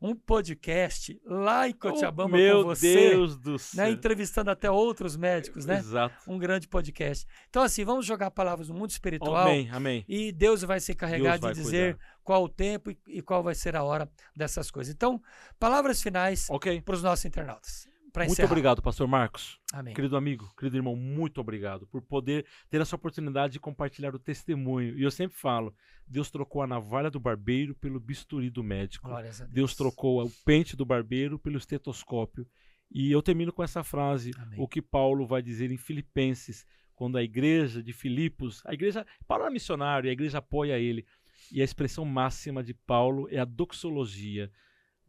um podcast lá em Cochabamba Meu com você, Deus do céu. né, entrevistando até outros médicos, né? Exato. Um grande podcast. Então, assim, vamos jogar palavras no mundo espiritual. Amém. Amém. E Deus vai se encarregar Deus vai de dizer cuidar. qual o tempo e qual vai ser a hora dessas coisas. Então, palavras finais Ok. para os nossos internautas. Para Muito encerrar. obrigado, pastor Marcos. Amém. Querido amigo, querido irmão, muito obrigado por poder ter essa oportunidade de compartilhar o testemunho. E eu sempre falo, Deus trocou a navalha do barbeiro pelo bisturi do médico. Glórias a Deus. Deus trocou o pente do barbeiro pelo estetoscópio. E eu termino com essa frase, Amém. o que Paulo vai dizer em Filipenses, quando a igreja de Filipos, Paulo é missionário, a igreja apoia ele. E a expressão máxima de Paulo é a doxologia.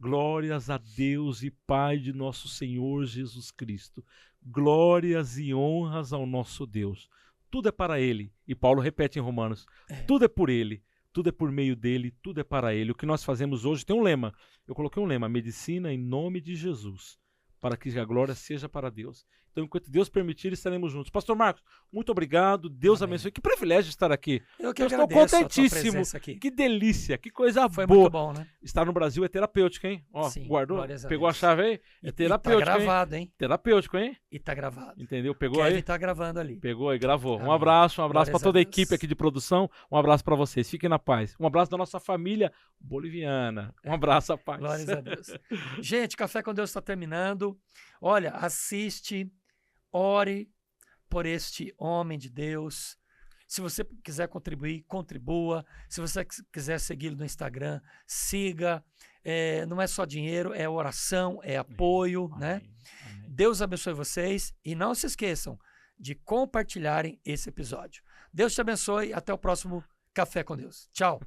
Glórias a Deus e Pai de nosso Senhor Jesus Cristo. Glórias e honras ao nosso Deus. Tudo é para Ele. E Paulo repete em Romanos, tudo é por Ele, tudo é por meio dEle, tudo é para Ele. O que nós fazemos hoje tem um lema. Eu coloquei um lema, medicina em nome de Jesus, para que a glória seja para Deus. Então, enquanto Deus permitir, estaremos juntos. Pastor Marcos, muito obrigado. Deus Amém. abençoe. Que privilégio estar aqui. Eu que Eu estou agradeço a tua contentíssimo. presença aqui. Que delícia, que coisa Foi boa. muito bom, né? Estar no Brasil é terapêutico, hein? Ó, Sim, guardou? glórias a Pegou Deus. a chave aí? É terapêutico, E tá gravado, hein? hein? Terapêutico, hein? E tá gravado. Entendeu? Pegou Kevin aí? tá gravando ali. Pegou e gravou. Um Amém. abraço para Glórias toda a a Deus. equipe aqui de produção. Um abraço para vocês. Fiquem na paz. Um abraço da nossa família boliviana. Um abraço à paz. Glórias a Deus. Gente, Café com Deus está terminando. Olha, assiste, ore por este homem de Deus. Se você quiser contribuir, contribua. Se você quiser segui-lo no Instagram, siga. Não é só dinheiro, é oração, é apoio, né? Amém. Amém. Deus abençoe vocês e não se esqueçam de compartilharem esse episódio. Deus te abençoe. Até o próximo Café com Deus. Tchau.